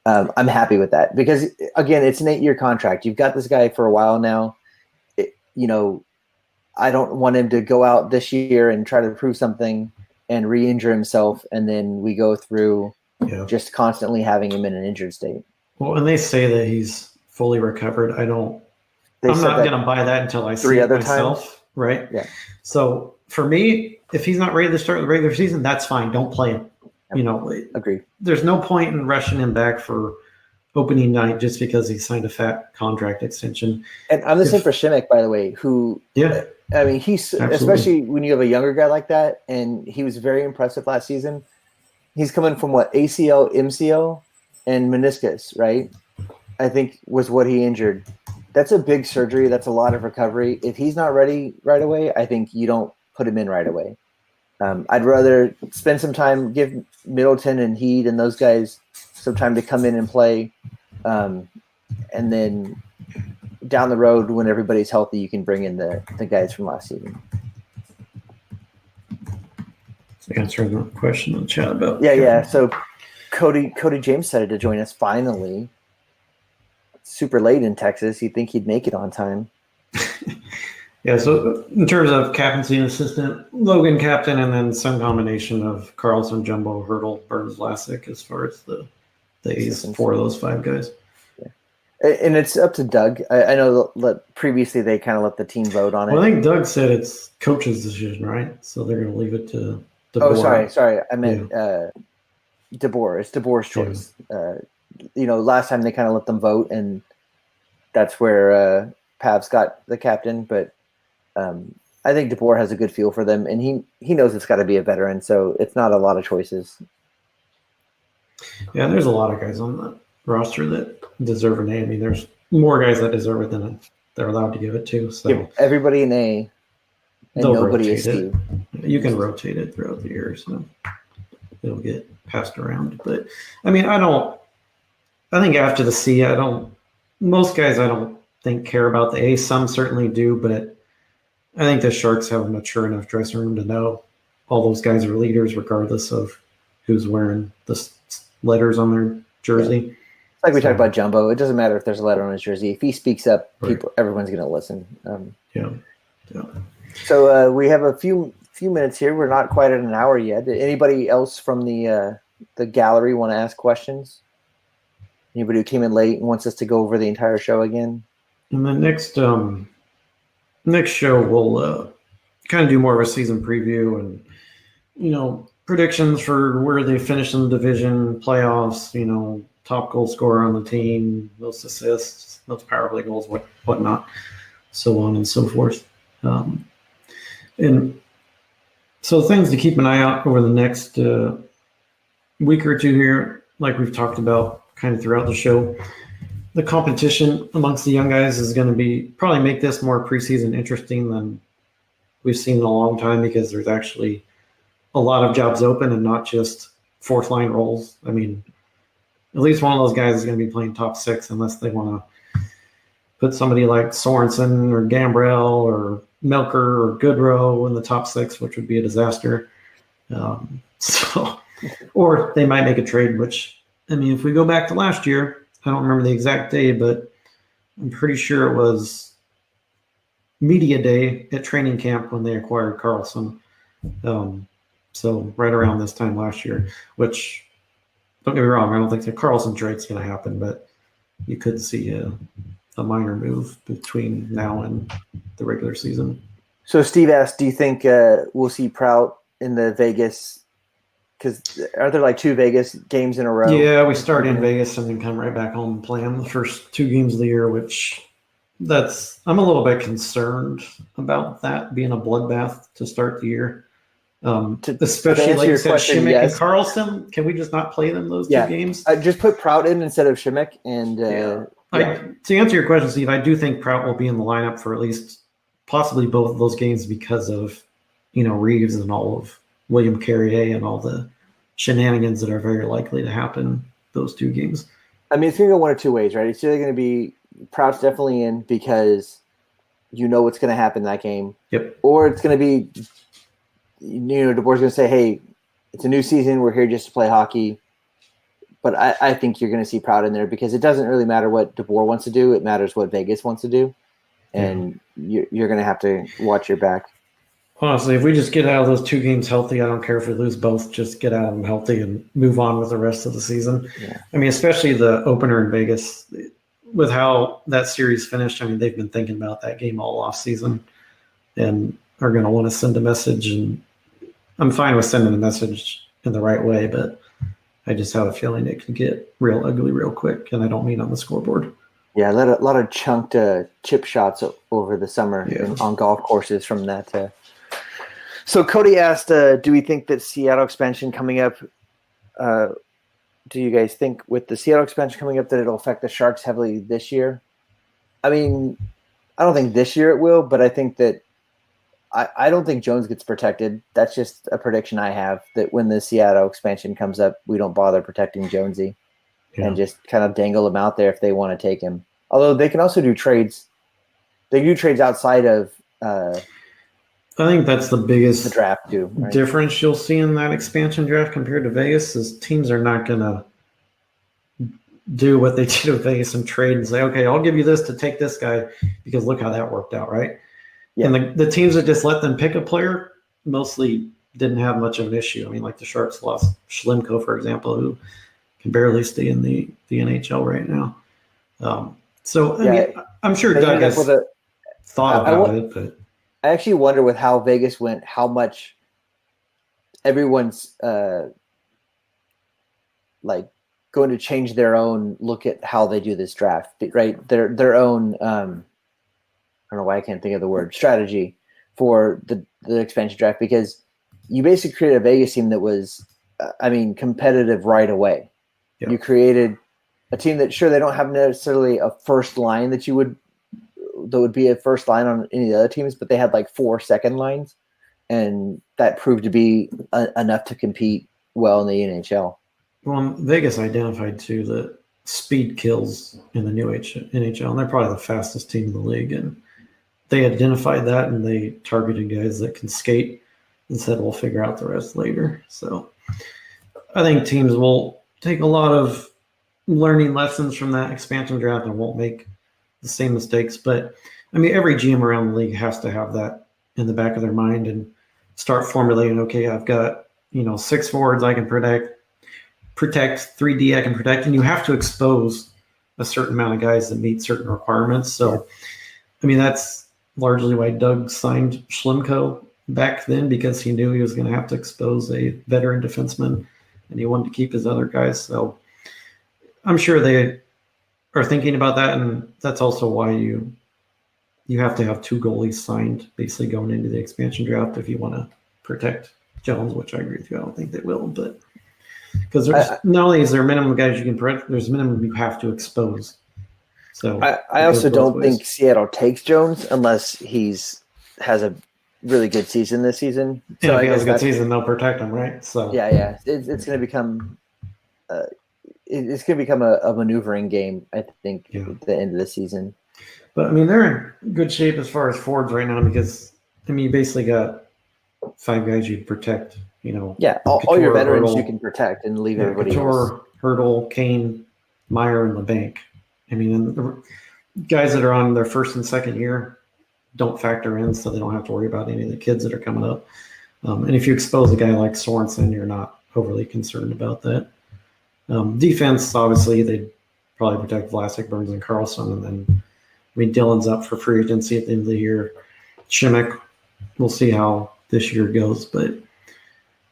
I'm happy with that because again, it's an 8-year contract. You've got this guy for a while now. I don't want him to go out this year and try to prove something and re-injure himself, and then we go through just constantly having him in an injured state. Well, and they say that he's fully recovered. I'm not going to buy that until I see it myself, times. Right? Yeah. So for me, if he's not ready to start the regular season, that's fine. Don't play him. Agree. There's no point in rushing him back for opening night just because he signed a fat contract extension. And I'm the same for Šimek, by the way, who he's absolutely. Especially when you have a younger guy like that, and he was very impressive last season. He's coming from ACL, MCL, and meniscus, right? I think was what he injured. That's a big surgery. That's a lot of recovery. If he's not ready right away, I think you don't put him in right away. I'd rather spend some time, give Middleton and Heed and those guys some time to come in and play, and then down the road when everybody's healthy, you can bring in the guys from last season. Answering the question in the chat about So Cody James decided to join us finally. Super late in Texas. You'd think he'd make it on time. So in terms of captaincy and assistant, Logan captain, and then some combination of Carlson, Jumbo, Hurdle, Burns, Lassick as far as the the A's 4 of those 5 guys. And it's up to Doug. I know that previously they kind of let the team vote on it. Well, I think Doug said it's coach's decision, right? So they're going to leave it to DeBoer. Oh, sorry. I meant DeBoer. It's DeBoer's choice. Yeah. Last time they kind of let them vote, and that's where Pavs got the captain. But I think DeBoer has a good feel for them, and he knows it's got to be a veteran, so it's not a lot of choices. Yeah, there's a lot of guys on the roster that deserve an A. I mean, there's more guys that deserve it than they're allowed to give it to. So give everybody an A, and nobody is Steve. You can rotate it throughout the year, so it'll get passed around. But I mean, I think after the C, most guys I don't think care about the A. Some certainly do, but I think the Sharks have a mature enough dressing room to know all those guys are leaders, regardless of who's wearing the letters on their jersey. Yeah. Like we talked about Jumbo, it doesn't matter if there's a letter on his jersey. If he speaks up, everyone's going to listen. Yeah. So we have a few minutes here. We're not quite at an hour yet. Anybody else from the gallery want to ask questions? Anybody who came in late and wants us to go over the entire show again? And the next show we'll kind of do more of a season preview and predictions for where they finish in the division, playoffs, top goal scorer on the team, most assists, most power play goals, whatnot, so on and so forth. And so things to keep an eye out over the next week or two here, like we've talked about kind of throughout the show. The competition amongst the young guys is going to probably make this more preseason interesting than we've seen in a long time, because there's actually a lot of jobs open and not just fourth line roles. I mean, at least one of those guys is going to be playing top 6 unless they want to put somebody like Sorensen or Gambrell or Melker or Goodrow in the top 6, which would be a disaster. Or they might make a trade, which, I mean, if we go back to last year, I don't remember the exact day, but I'm pretty sure it was media day at training camp when they acquired Carlson. So right around this time last year, which, don't get me wrong, I don't think the Carlson trade's going to happen, but you could see a minor move between now and the regular season. So Steve asked, do you think we'll see Prout in the Vegas? Because are there like 2 Vegas games in a row? Yeah, we start in Vegas and then come right back home and play them the first 2 games of the year, which I'm a little bit concerned about that being a bloodbath to start the year. Especially like you said, Šimek and Carlson. Can we just not play them those 2 games? Just put Prout in instead of Šimek. And to answer your question, Steve, I do think Prout will be in the lineup for at least possibly both of those games because of Reeves and all of William Carrier and all the shenanigans that are very likely to happen those 2 games. I mean, it's going to go one of 2 ways, right? It's either going to be Prout's definitely in because what's going to happen in that game. Yep. Or it's going to be DeBoer's going to say, hey, it's a new season. We're here just to play hockey. But I think you're going to see Prout in there because it doesn't really matter what DeBoer wants to do. It matters what Vegas wants to do. And you're going to have to watch your back. Honestly, if we just get out of those 2 games healthy, I don't care if we lose both. Just get out of them healthy and move on with the rest of the season. Yeah. I mean, especially the opener in Vegas, with how that series finished. I mean, they've been thinking about that game all off season and are going to want to send a message. And I'm fine with sending a message in the right way, but I just have a feeling it could get real ugly real quick, and I don't mean on the scoreboard. Yeah, a lot of chunked chip shots over the summer on golf courses from that. So Cody asked, do we think that Seattle expansion coming up, do you guys think with the Seattle expansion coming up that it'll affect the Sharks heavily this year? I mean, I don't think this year it will, but I think that I don't think Jones gets protected. That's just a prediction I have, that when the Seattle expansion comes up, we don't bother protecting Jonesy and just kind of dangle him out there if they want to take him. Although they can also do trades. They do trades outside of I think that's the biggest the draft too, right? Difference you'll see in that expansion draft compared to Vegas is teams are not going to do what they did with Vegas and trade and say, okay, I'll give you this to take this guy because look how that worked out, right? Yeah. And the teams that just let them pick a player mostly didn't have much of an issue. I mean, like the Sharks lost Schlemko, for example, who can barely stay in the NHL right now. So Yeah, I mean, I'm sure they Doug ended up has with a. thought about it, but I actually wonder with how Vegas went, how much everyone's like going to change their own look at how they do this draft, right? Their own I don't know why I can't think of the word strategy for the expansion draft, because you basically created a Vegas team that was competitive right away. Yeah. You created a team that, sure, they don't have necessarily a first line that would be a first line on any of the other teams, but they had like 4 second lines, and that proved to be enough to compete well in the NHL. Well, Vegas identified too that speed kills in the new NHL, and they're probably the fastest team in the league. And they identified that, and they targeted guys that can skate and said, we'll figure out the rest later. So I think teams will take a lot of learning lessons from that expansion draft and won't make the same mistakes. But I mean, every GM around the league has to have that in the back of their mind and start formulating, okay, I've got, 6 forwards I can protect, 3D I can protect, and you have to expose a certain amount of guys that meet certain requirements. So, I mean, that's largely why Doug signed Schlemko back then, because he knew he was going to have to expose a veteran defenseman, and he wanted to keep his other guys. So I'm sure they are thinking about that, and that's also why you have to have 2 goalies signed basically going into the expansion draft if you want to protect Jones, which I agree with you. I don't think they will, but because there's not only is there minimum guys you can protect, there's minimum you have to expose. So I also don't think Seattle takes Jones unless has a really good season this season. So if he has a good season, they'll protect him, right? So yeah, it's going to become a maneuvering game, I think, at the end of the season. But I mean, they're in good shape as far as forwards right now, because I mean, you basically got 5 guys you'd protect. Yeah, all your veterans you can protect and leave everybody else. Hurdle, Kane, Meyer, and LeBanc. I mean, the guys that are on their first and second year don't factor in, so they don't have to worry about any of the kids that are coming up. And if you expose a guy like Sorensen, you're not overly concerned about that. Defense, obviously, they'd probably protect Vlasic, Burns, and Carlson. And then, Dylan's up for free agency at the end of the year. Šimek, we'll see how this year goes. But,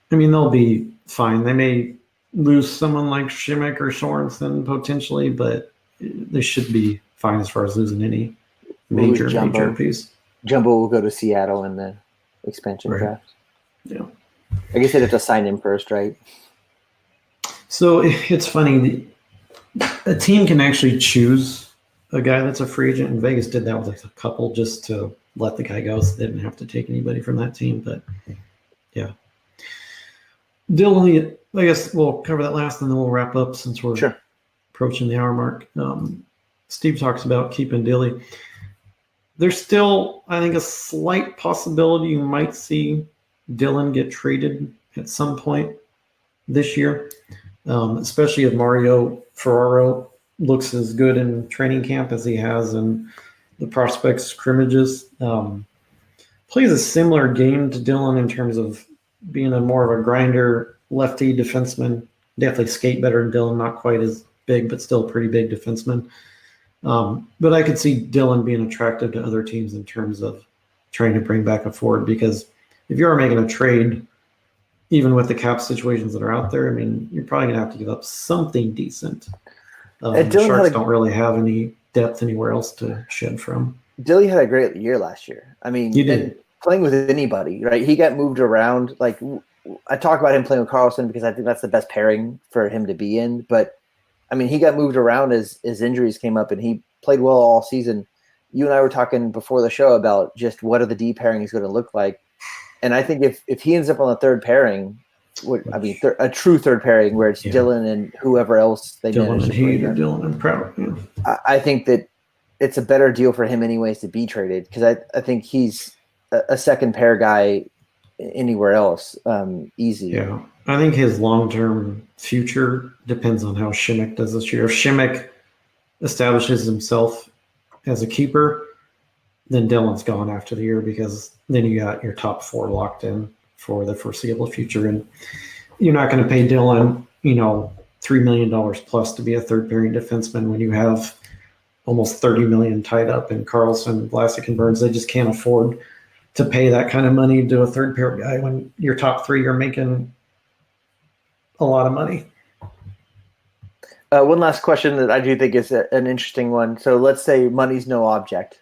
they'll be fine. They may lose someone like Šimek or Sorensen potentially, but they should be fine as far as losing any major piece. Jumbo will go to Seattle in the expansion draft. Yeah. I guess they'd have to sign him first, right? So it's funny. A team can actually choose a guy that's a free agent, and Vegas did that with a couple just to let the guy go, so they didn't have to take anybody from that team. But yeah, Dylan, I guess we'll cover that last, and then we'll wrap up since we're approaching the hour mark. Steve talks about keeping Dilly. There's still, I think, a slight possibility you might see Dylan get traded at some point this year, especially if Mario Ferraro looks as good in training camp as he has in the prospect scrimmages. Plays a similar game to Dylan in terms of being more of a grinder, lefty defenseman. Definitely skate better than Dylan, not quite as big, but still a pretty big defenseman. But I could see Dylan being attractive to other teams in terms of trying to bring back a forward, because if you are making a trade, even with the cap situations that are out there, you're probably going to have to give up something decent. The Sharks don't really have any depth anywhere else to shed from. Dilly had a great year last year. He did. Playing with anybody, right? He got moved around. Like, I talk about him playing with Carlson because I think that's the best pairing for him to be in. But, he got moved around as injuries came up, and he played well all season. You and I were talking before the show about just what are the D pairings going to look like. And I think if he ends up on the third pairing, a true third pairing where it's Dylan and whoever else they manage to bring in. Dylan and Prout. Yeah. I think that it's a better deal for him anyways to be traded, because I think he's a second pair guy anywhere else easy. Yeah, I think his long-term future depends on how Šimek does this year. If Šimek establishes himself as a keeper, then Dylan's gone after the year, because then you got your top 4 locked in for the foreseeable future. And you're not going to pay Dylan, $3 $3 million plus to be a third pairing defenseman when you have almost $30 million tied up in Carlson, Vlasic, and Burns. They just can't afford to pay that kind of money to a third pair guy when your top three are making a lot of money. One last question that I do think is an interesting one. So let's say money's no object,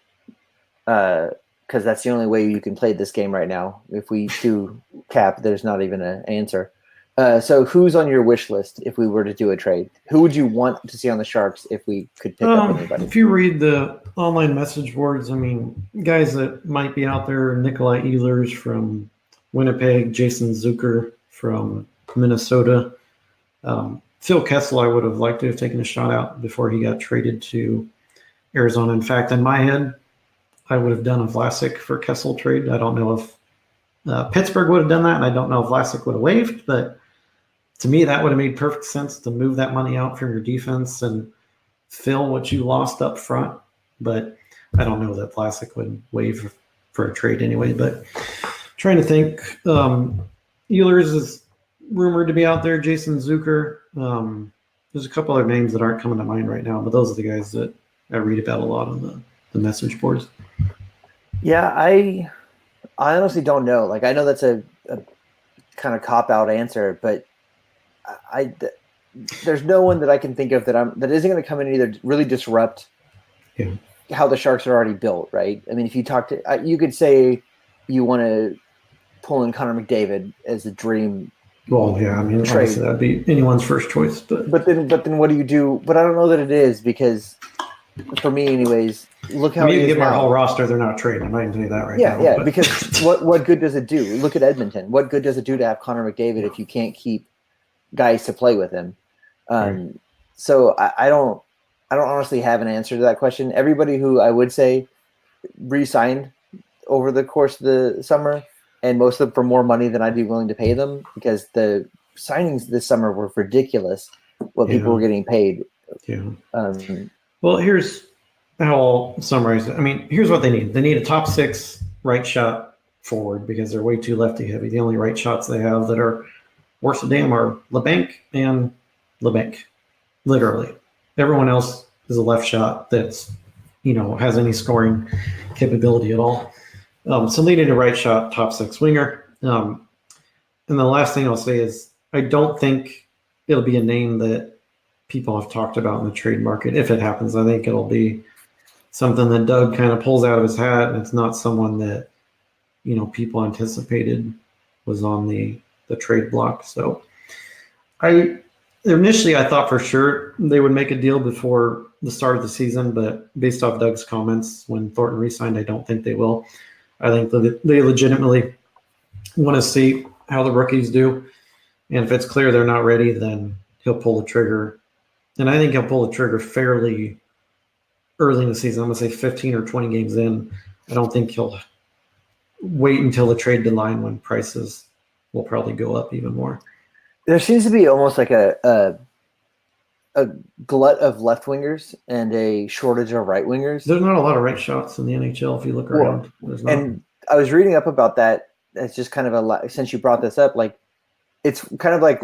because that's the only way you can play this game right now. If we do cap, there's not even an answer. So who's on your wish list if we were to do a trade? Who would you want to see on the Sharks if we could pick up anybody? If you read the online message boards, I mean, guys that might be out there, Nikolai Ehlers from Winnipeg, Jason Zucker from Minnesota, Phil Kessel, I would have liked to have taken a shot out before he got traded to Arizona. In fact, in my head, I would have done a Vlasic for Kessel trade. I don't know if Pittsburgh would have done that, and I don't know if Vlasic would have waived, but to me, that would have made perfect sense to move that money out from your defense and fill what you lost up front. But I don't know that Vlasic would waive for a trade anyway. But trying to think, Ehlers is rumored to be out there. Jason Zucker. There's a couple other names that aren't coming to mind right now, but those are the guys that I read about a lot on the message boards. Yeah, I honestly don't know. Like, I know that's a kind of cop-out answer, but there's no one that I can think of that isn't going to come in and either really disrupt how the Sharks are already built, right? I mean, if you talk to, you could say you want to pull in Connor McDavid as a dream. Well, yeah, I mean, obviously that'd be anyone's first choice. But then what do you do? But I don't know that it is, because for me, anyways, look how you it is give now. Our whole roster, they're not trading. I'm not even telling you that right now. Yeah, because what good does it do? Look at Edmonton. What good does it do to have Connor McDavid if you can't keep guys to play with him? Right. So I don't honestly have an answer to that question. Everybody who I would say re-signed over the course of the summer, and most of them for more money than I'd be willing to pay them, because the signings this summer were ridiculous what people were getting paid. Yeah. Well, here's how I'll summarize it. I mean, here's what they need. They need a top six right shot forward because they're way too lefty heavy. The only right shots they have that are worth a damn are LeBanc and LeBanc. Literally. Everyone else is a left shot that's, has any scoring capability at all. So they need a right shot, top six winger. And the last thing I'll say is I don't think it'll be a name that people have talked about in the trade market. If it happens, I think it'll be something that Doug kind of pulls out of his hat, and it's not someone that, people anticipated was on the trade block. So initially I thought for sure they would make a deal before the start of the season, but based off Doug's comments when Thornton re-signed, I don't think they will. I think they legitimately want to see how the rookies do. And if it's clear they're not ready, then he'll pull the trigger. And I think he'll pull the trigger fairly early in the season. I'm going to say 15 or 20 games in. I don't think he'll wait until the trade deadline when prices will probably go up even more. There seems to be almost like a glut of left wingers and a shortage of right wingers. There's not a lot of right shots in the NHL if you look around. And I was reading up about that. It's just kind of since you brought this up, like it's kind of like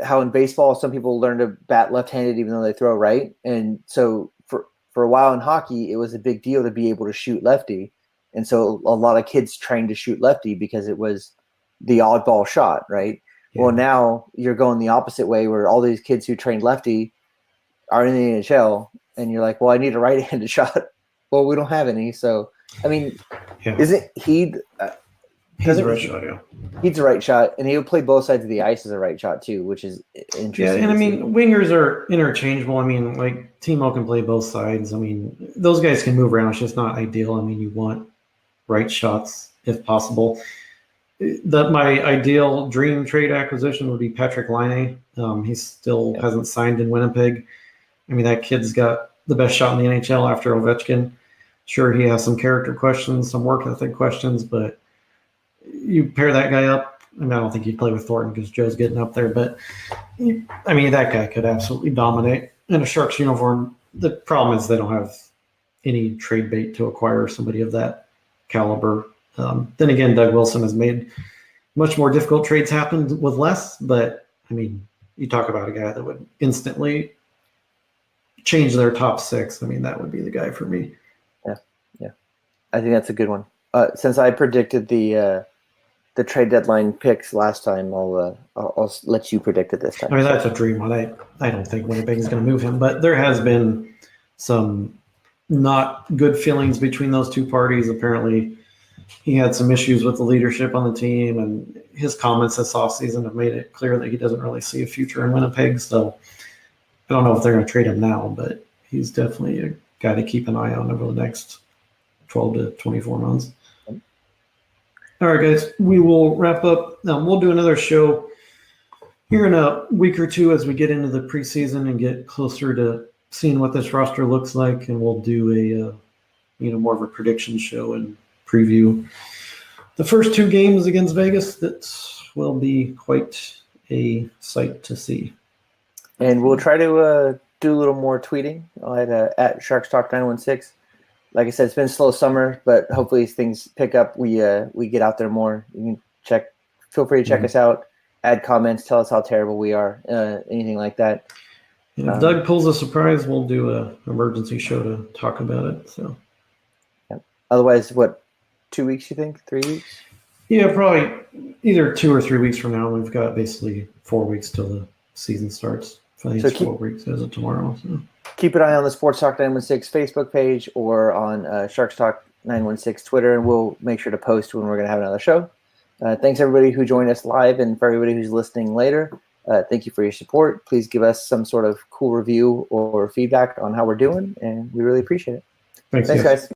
how in baseball some people learn to bat left-handed even though they throw right. And so for a while in hockey, it was a big deal to be able to shoot lefty. And so a lot of kids trained to shoot lefty because it was the oddball shot, right? Yeah. Well, now you're going the opposite way where all these kids who trained lefty are in the NHL, and you're like, well, I need a right-handed shot. Well, we don't have any. So, I mean, isn't He's a right shot, yeah. He's a right shot, and he'll play both sides of the ice as a right shot too, which is interesting. Yeah, and I mean, wingers are interchangeable. I mean, like Timo can play both sides. I mean, those guys can move around. It's just not ideal. I mean, you want right shots if possible. My ideal dream trade acquisition would be Patrick Laine. He still hasn't signed in Winnipeg. I mean, that kid's got the best shot in the NHL after Ovechkin. Sure, he has some character questions, some work ethic questions, but you pair that guy up. I mean, I don't think he'd play with Thornton because Joe's getting up there, but I mean, that guy could absolutely dominate in a Sharks uniform. The problem is they don't have any trade bait to acquire somebody of that caliber. Then again, Doug Wilson has made much more difficult trades happen with less, but I mean, you talk about a guy that would instantly change their top six. I mean, that would be the guy for me. Yeah. I think that's a good one. Since I predicted the trade deadline picks last time, I'll let you predict it this time. I mean, that's a dream one. I don't think Winnipeg's going to move him, but there has been some not good feelings between those two parties. Apparently, he had some issues with the leadership on the team, and his comments this offseason have made it clear that he doesn't really see a future in Winnipeg. So I don't know if they're going to trade him now, but he's definitely a guy to keep an eye on over the next 12 to 24 months. All right, guys, we will wrap up. We'll do another show here in a week or two as we get into the preseason and get closer to seeing what this roster looks like, and we'll do a more of a prediction show and preview the first two games against Vegas. That will be quite a sight to see. And we'll try to do a little more tweeting at Sharks Talk 916. Like I said, it's been a slow summer, but hopefully as things pick up, we get out there more. You can feel free to check us out, add comments, tell us how terrible we are, anything like that. And if Doug pulls a surprise, we'll do an emergency show to talk about it. So, yeah. Otherwise, what, 2 weeks? You think 3 weeks? Yeah, probably either 2 or 3 weeks from now. We've got basically 4 weeks till the season starts. I think it's 4 weeks as of tomorrow. So. Keep an eye on the Sports Talk 916 Facebook page or on Sharks Talk 916 Twitter, and we'll make sure to post when we're going to have another show. Thanks, everybody who joined us live, and for everybody who's listening later, thank you for your support. Please give us some sort of cool review or feedback on how we're doing, and we really appreciate it. Thanks guys.